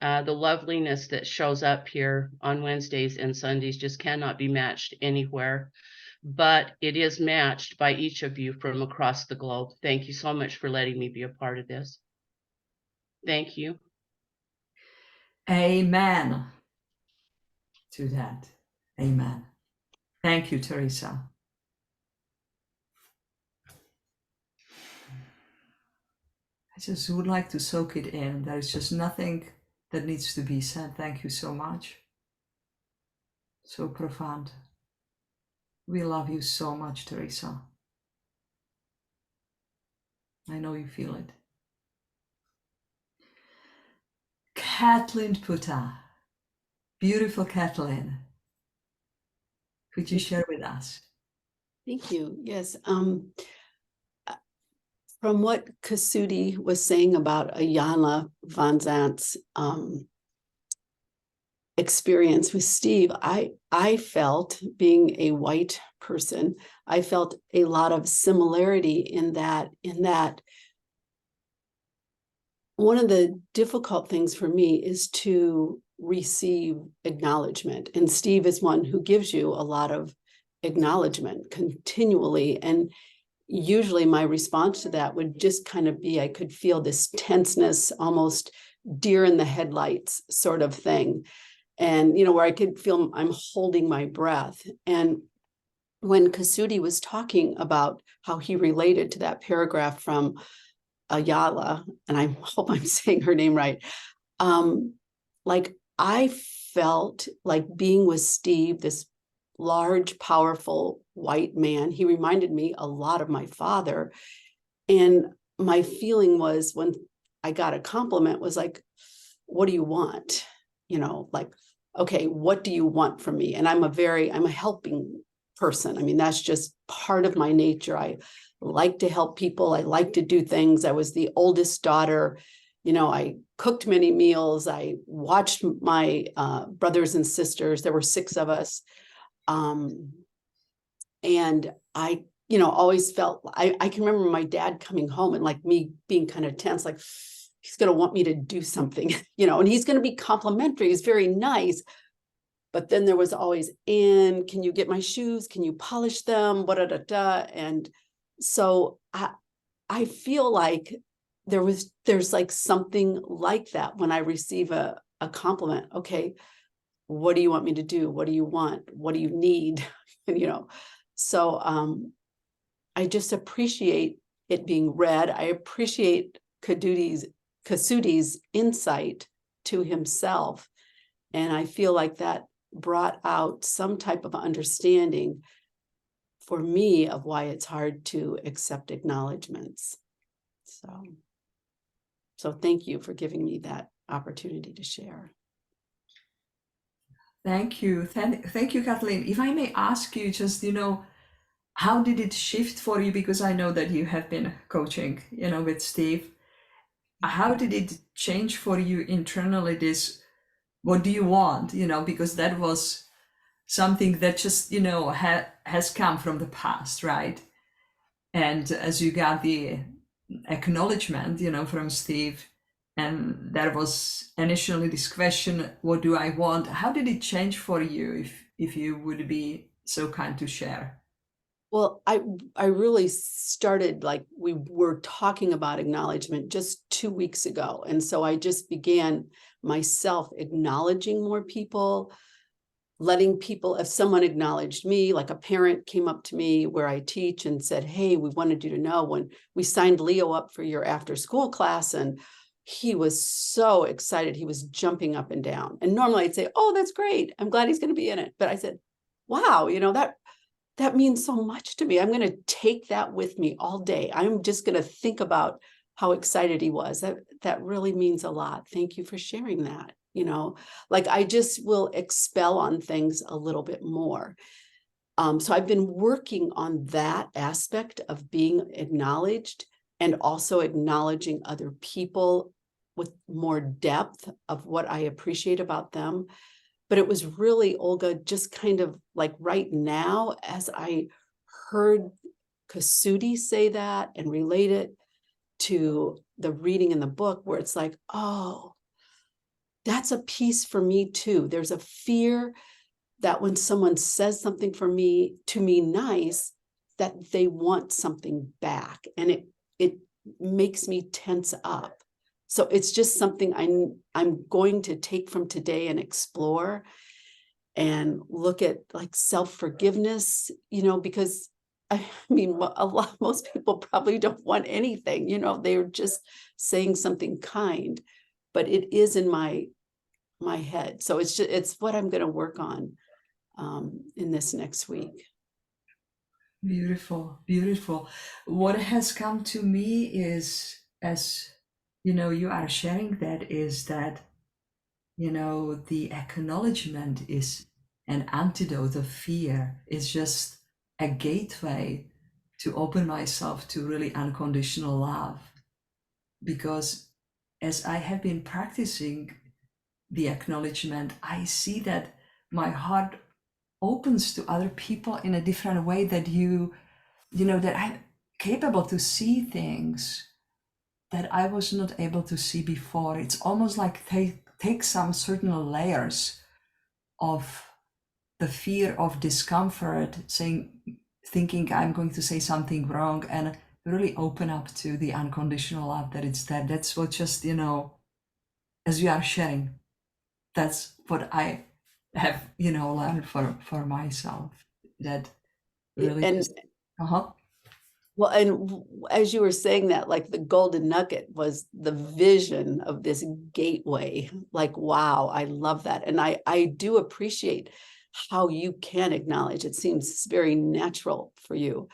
The loveliness that shows up here on Wednesdays and Sundays just cannot be matched anywhere, but it is matched by each of you from across the globe. Thank you so much for letting me be a part of this. Thank you. Amen to that. Amen. Thank you, Teresa. I just would like to soak it in. There is just nothing that needs to be said. Thank you so much. So profound. We love you so much, Teresa. I know you feel it. Kathleen Putta. Beautiful Kathleen. Could you share with us? Thank you. Yes. From what Kasudi was saying about Ayanna Van Zant's experience with Steve, I felt, being a white person, I felt a lot of similarity in that one of the difficult things for me is to receive acknowledgement. And Steve is one who gives you a lot of acknowledgement continually. And usually my response to that would just kind of be, I could feel this tenseness, almost deer in the headlights sort of thing. And, where I could feel I'm holding my breath. And when Kasudi was talking about how he related to that paragraph from Ayala, and I hope I'm saying her name right, like I felt like being with Steve, this large, powerful white man. He reminded me a lot of my father. And my feeling was, when I got a compliment, was like, what do you want? Like, okay, what do you want from me? And I'm a helping person. I mean, that's just part of my nature. I like to help people. I like to do things. I was the oldest daughter. I cooked many meals. I watched my brothers and sisters. There were 6 of us. And I, always felt, I can remember my dad coming home and like me being kind of tense, like he's going to want me to do something, and he's going to be complimentary. He's very nice. But then there was always, and can you get my shoes? Can you polish them? And so I feel like there's like something like that when I receive a compliment. Okay, what do you want me to do? What do you want? What do you need? So I just appreciate it being read. I appreciate Kasuti's insight to himself. And I feel like that brought out some type of understanding for me of why it's hard to accept acknowledgements. So thank you for giving me that opportunity to share. Thank you. Thank you, Kathleen. If I may ask you just, how did it shift for you? Because I know that you have been coaching, with Steve. How did it change for you internally this, what do you want? Because that was something that just, has come from the past, right? And as you got the acknowledgement, from Steve, and there was initially this question, what do I want? How did it change for you, if you would be so kind to share? Well, I really started, like, we were talking about acknowledgement just 2 weeks ago. And so I just began myself acknowledging more people, letting people, if someone acknowledged me, like a parent came up to me where I teach and said, hey, we wanted you to know when we signed Leo up for your after school class, and he was so excited. He was jumping up and down. And normally I'd say, oh, that's great. I'm glad he's going to be in it. But I said, wow, that means so much to me. I'm going to take that with me all day. I'm just going to think about how excited he was. That really means a lot. Thank you for sharing that. Like, I just will expel on things a little bit more. So I've been working on that aspect of being acknowledged, and also acknowledging other people with more depth of what I appreciate about them. But it was really, Olga, just kind of like right now, as I heard Kasuti say that and relate it to the reading in the book, where it's like, oh, that's a piece for me too. There's a fear that when someone says something to me nice, that they want something back, and it makes me tense up. So it's just something I'm going to take from today and explore and look at, like, self-forgiveness, because most people probably don't want anything, they're just saying something kind, but it is in my head. So it's what I'm going to work on in this next week. Beautiful, beautiful. What has come to me is, as you are sharing that, is that, the acknowledgement is an antidote of fear. It's just a gateway to open myself to really unconditional love. Because as I have been practicing the acknowledgement, I see that my heart opens to other people in a different way, that that I'm capable to see things that I was not able to see before. It's almost like take some certain layers of the fear of discomfort, thinking I'm going to say something wrong, and really open up to the unconditional love that it's there. That's what just, as you are sharing, that's what I have, learned for myself. That really And just, uh-huh. well, and as you were saying that, like, the golden nugget was the vision of this gateway. Like, wow, I love that. And I do appreciate how you can acknowledge. It seems very natural for you.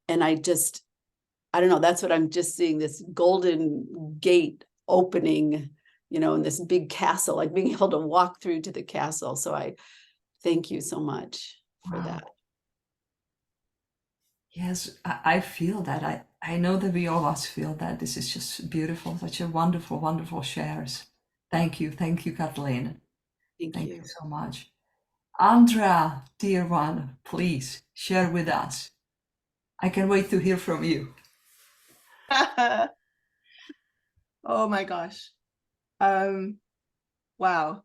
And I don't know, that's what I'm just seeing, this golden gate opening, in this big castle, like being able to walk through to the castle. So I thank you so much for that. Yes, I feel that. I know that we all of us feel that. This is just beautiful, such a wonderful, wonderful shares. Thank you, Kathleen. Thank you so much. Andrea, dear one, please share with us. I can't wait to hear from you. Oh my gosh. Wow.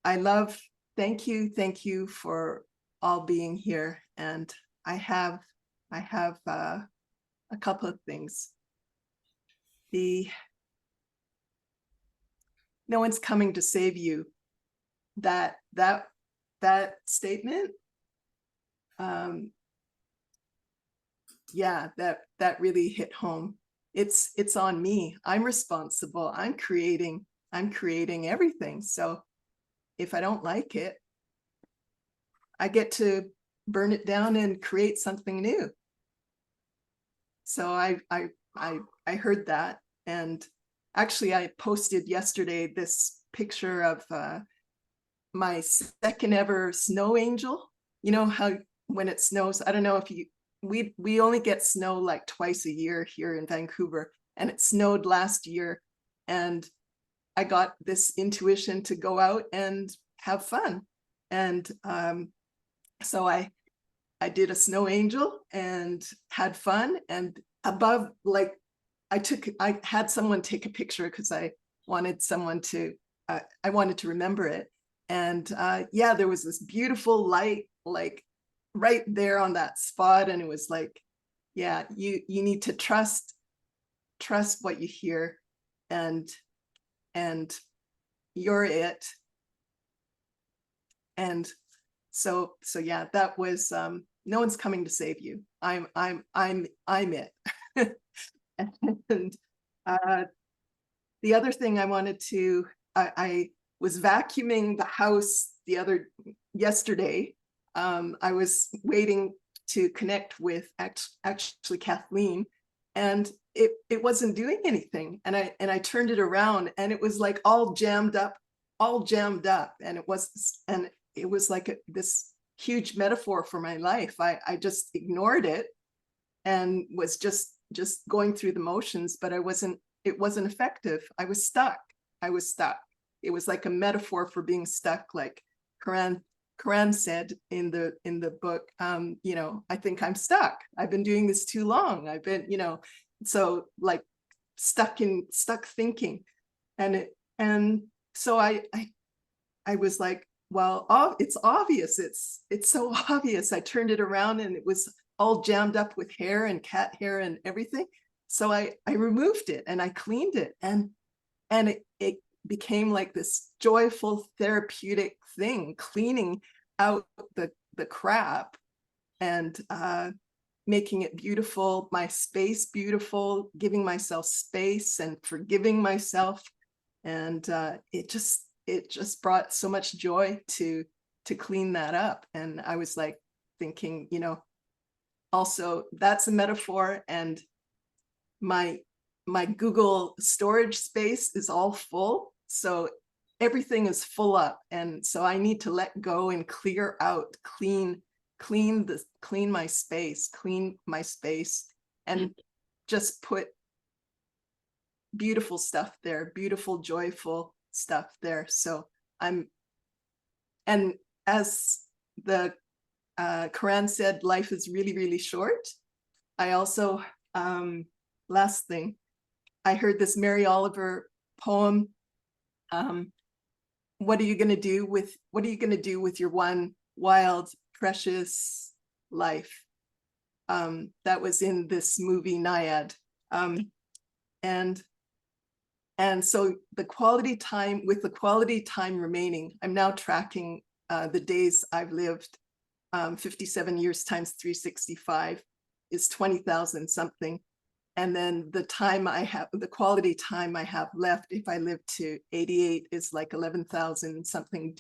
Thank you for all being here. And I have a couple of things. No one's coming to save you. that statement, yeah, that really hit home. It's on me. I'm responsible. I'm creating everything. So if I don't like it, I get to burn it down and create something new. So I heard that, and actually I posted yesterday this picture of my second ever snow angel. You know how when it snows, I don't know if you, we only get snow like twice a year here in Vancouver, and it snowed last year, and I got this intuition to go out and have fun. And so I did a snow angel and had fun. And above, like, I had someone take a picture because I wanted someone to, I wanted to remember it. And yeah, there was this beautiful light, like right there on that spot. And it was like, yeah, you need to trust what you hear, and you're it. And so yeah, that was no one's coming to save you. I'm it. And the other thing I wanted to, I was vacuuming the house yesterday. I was waiting to connect with actually Kathleen, and it wasn't doing anything. And I turned it around, and it was like all jammed up, and it was like this huge metaphor for my life. I just ignored it and was just going through the motions, but it wasn't effective. I was stuck. It was like a metaphor for being stuck, like Karan said in the book. You know, I think I'm stuck. I've been doing this too long. I've been, you know, so like stuck thinking. And so I was like, well, it's obvious. It's so obvious. I turned it around, and it was all jammed up with hair and cat hair and everything. So I removed it and I cleaned it, and it became like this joyful therapeutic thing, cleaning out the crap and making it beautiful, my space beautiful, giving myself space and forgiving myself. And it just brought so much joy to clean that up. And I was like thinking, you know, also that's a metaphor, and my Google storage space is all full. So everything is full up. And so I need to let go and clear out, clean my space, and just put beautiful stuff there, beautiful, joyful stuff there. So and as the Quran said, life is really, really short. I also, last thing, I heard this Mary Oliver poem. What are you going to do with your one wild, precious life? That was in this movie Naiad. And so the quality time remaining, I'm now tracking the days I've lived. 57 years times 365 is 20,000 something. And then the quality time I have left, if I live to 88, is like 11,000 something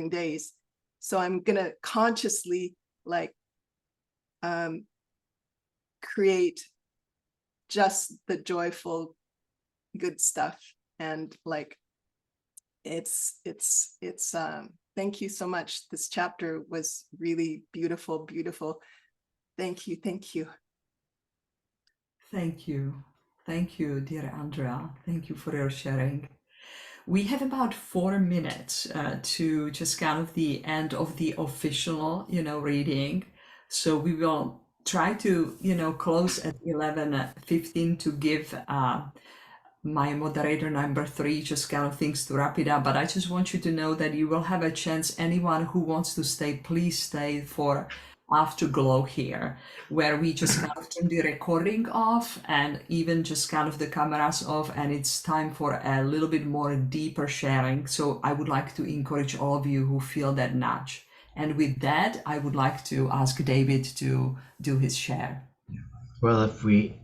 days. So I'm gonna consciously like create just the joyful, good stuff. And like, it's thank you so much. This chapter was really beautiful. Thank you. Thank you, dear Andrea. Thank you for your sharing. We have about 4 minutes to just kind of the end of the official, reading. So we will try to, close at 11:15 to give my moderator number 3 just kind of things to wrap it up. But I just want you to know that you will have a chance. Anyone who wants to stay, please stay for Afterglow here, where we just kind of turn the recording off and even just kind of the cameras off, and it's time for a little bit more deeper sharing. So I would like to encourage all of you who feel that nudge. And with that, I would like to ask David to do his share. Well, if we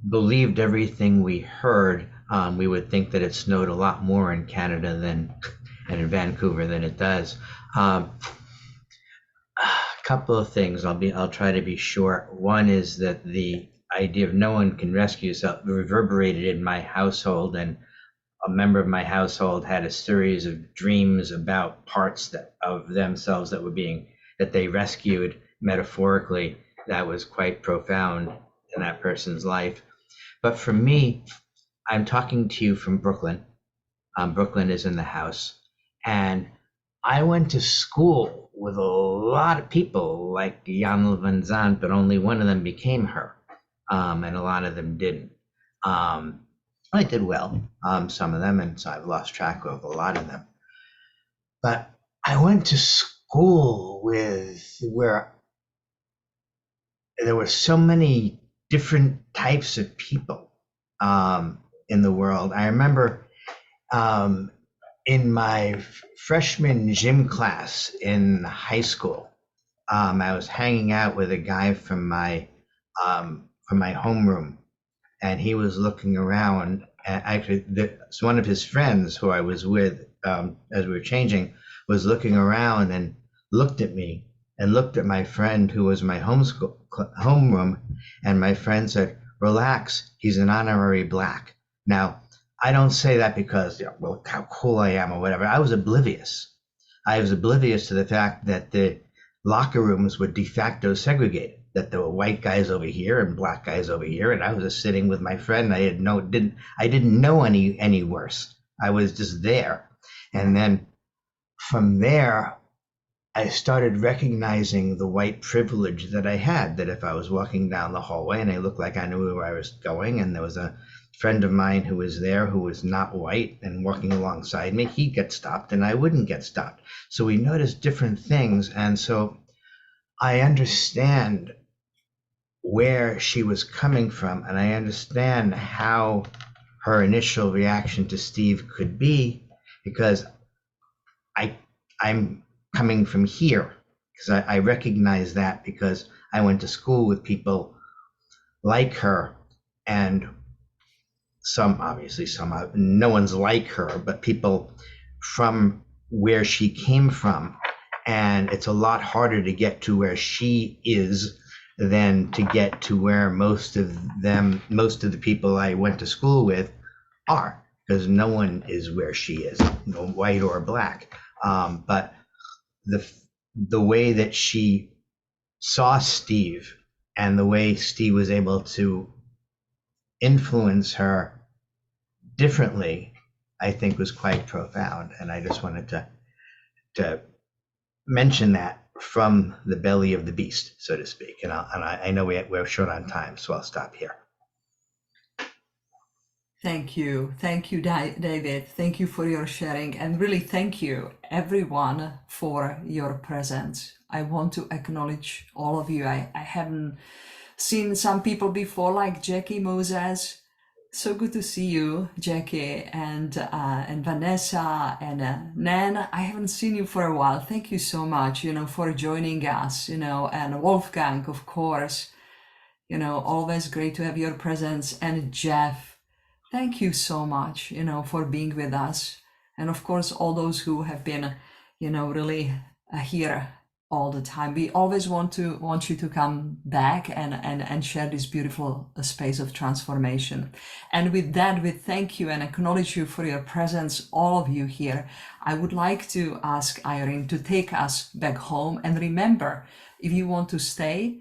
believed everything we heard, we would think that it snowed a lot more in Canada and in Vancouver than it does. A couple of things. I'll try to be short. One is that the idea of no one can rescue yourself reverberated in my household, and a member of my household had a series of dreams about parts of themselves that they rescued metaphorically. That was quite profound in that person's life. But for me, I'm talking to you from Brooklyn. Brooklyn is in the house. And I went to school with a lot of people like Jan Van Zandt, but only one of them became her. And a lot of them didn't. I did well, some of them, and so I've lost track of a lot of them. But I went to school where there were so many different types of people in the world. I remember in my freshman gym class in high school, I was hanging out with a guy from my homeroom, and he was looking around. And actually, one of his friends who I was with as we were changing was looking around and looked at me and looked at my friend who was my homeroom, and my friend said, "Relax, he's an honorary black." Now, I don't say that because, well, how cool I am or whatever. I was oblivious. I was oblivious to the fact that the locker rooms were de facto segregated, that there were white guys over here and black guys over here, and I was just sitting with my friend. I didn't know any worse. I was just there. And then from there, I started recognizing the white privilege that I had, that if I was walking down the hallway and I looked like I knew where I was going, and there was a friend of mine who was there who was not white and walking alongside me, he'd get stopped and I wouldn't get stopped. So we noticed different things. And so I understand where she was coming from, and I understand how her initial reaction to Steve could be, because I'm coming from here, because I recognize that, because I went to school with people like her, and no one's like her, but people from where she came from. And it's a lot harder to get to where she is than to get to where most of the people I went to school with are, because no one is where she is, no white or black. But the way that she saw Steve and the way Steve was able to influence her differently, I think was quite profound. And I just wanted to mention that from the belly of the beast, so to speak. And I know we're short on time, so I'll stop here. Thank you, David. Thank you for your sharing, and really thank you, everyone, for your presence. I want to acknowledge all of you. I haven't seen some people before, like Jackie Moses. So good to see you, Jackie, and Vanessa, and Nan. I haven't seen you for a while. Thank you so much, for joining us, and Wolfgang, of course. Always great to have your presence. And Jeff, thank you so much, for being with us. And of course, all those who have been, really here all the time. We always want you to come back and share this beautiful space of transformation. And with that, we thank you and acknowledge you for your presence, all of you here. I would like to ask Irene to take us back home. And remember, if you want to stay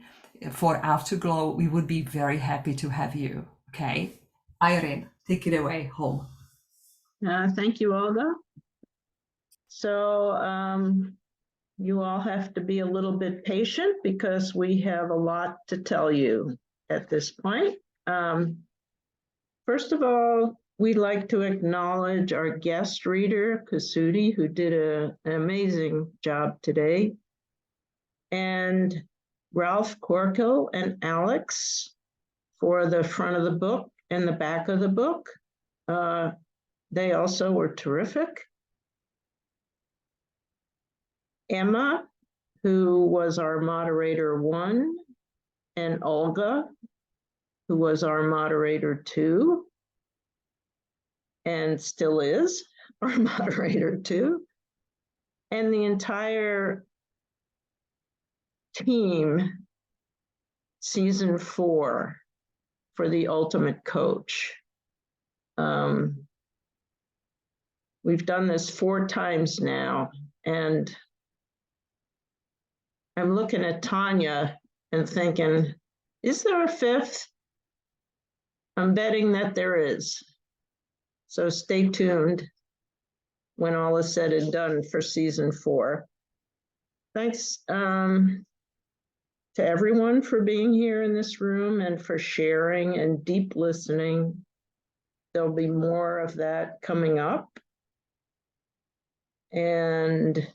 for Afterglow, we would be very happy to have you. Okay, Irene, take it away home. Thank you, Olga. So you all have to be a little bit patient because we have a lot to tell you at this point. First of all, we'd like to acknowledge our guest reader, Kasudi, who did an amazing job today. And Ralph Corkill and Alex for the front of the book and the back of the book. They also were terrific. Emma, who was our moderator 1, and Olga, who was our moderator 2, and still is our moderator 2, and the entire team, season 4, for the Ultimate Coach. We've done this 4 times now, and I'm looking at Tanya and thinking, is there a 5th? I'm betting that there is. So stay tuned when all is said and done for season 4. Thanks to everyone for being here in this room and for sharing and deep listening. There'll be more of that coming up. And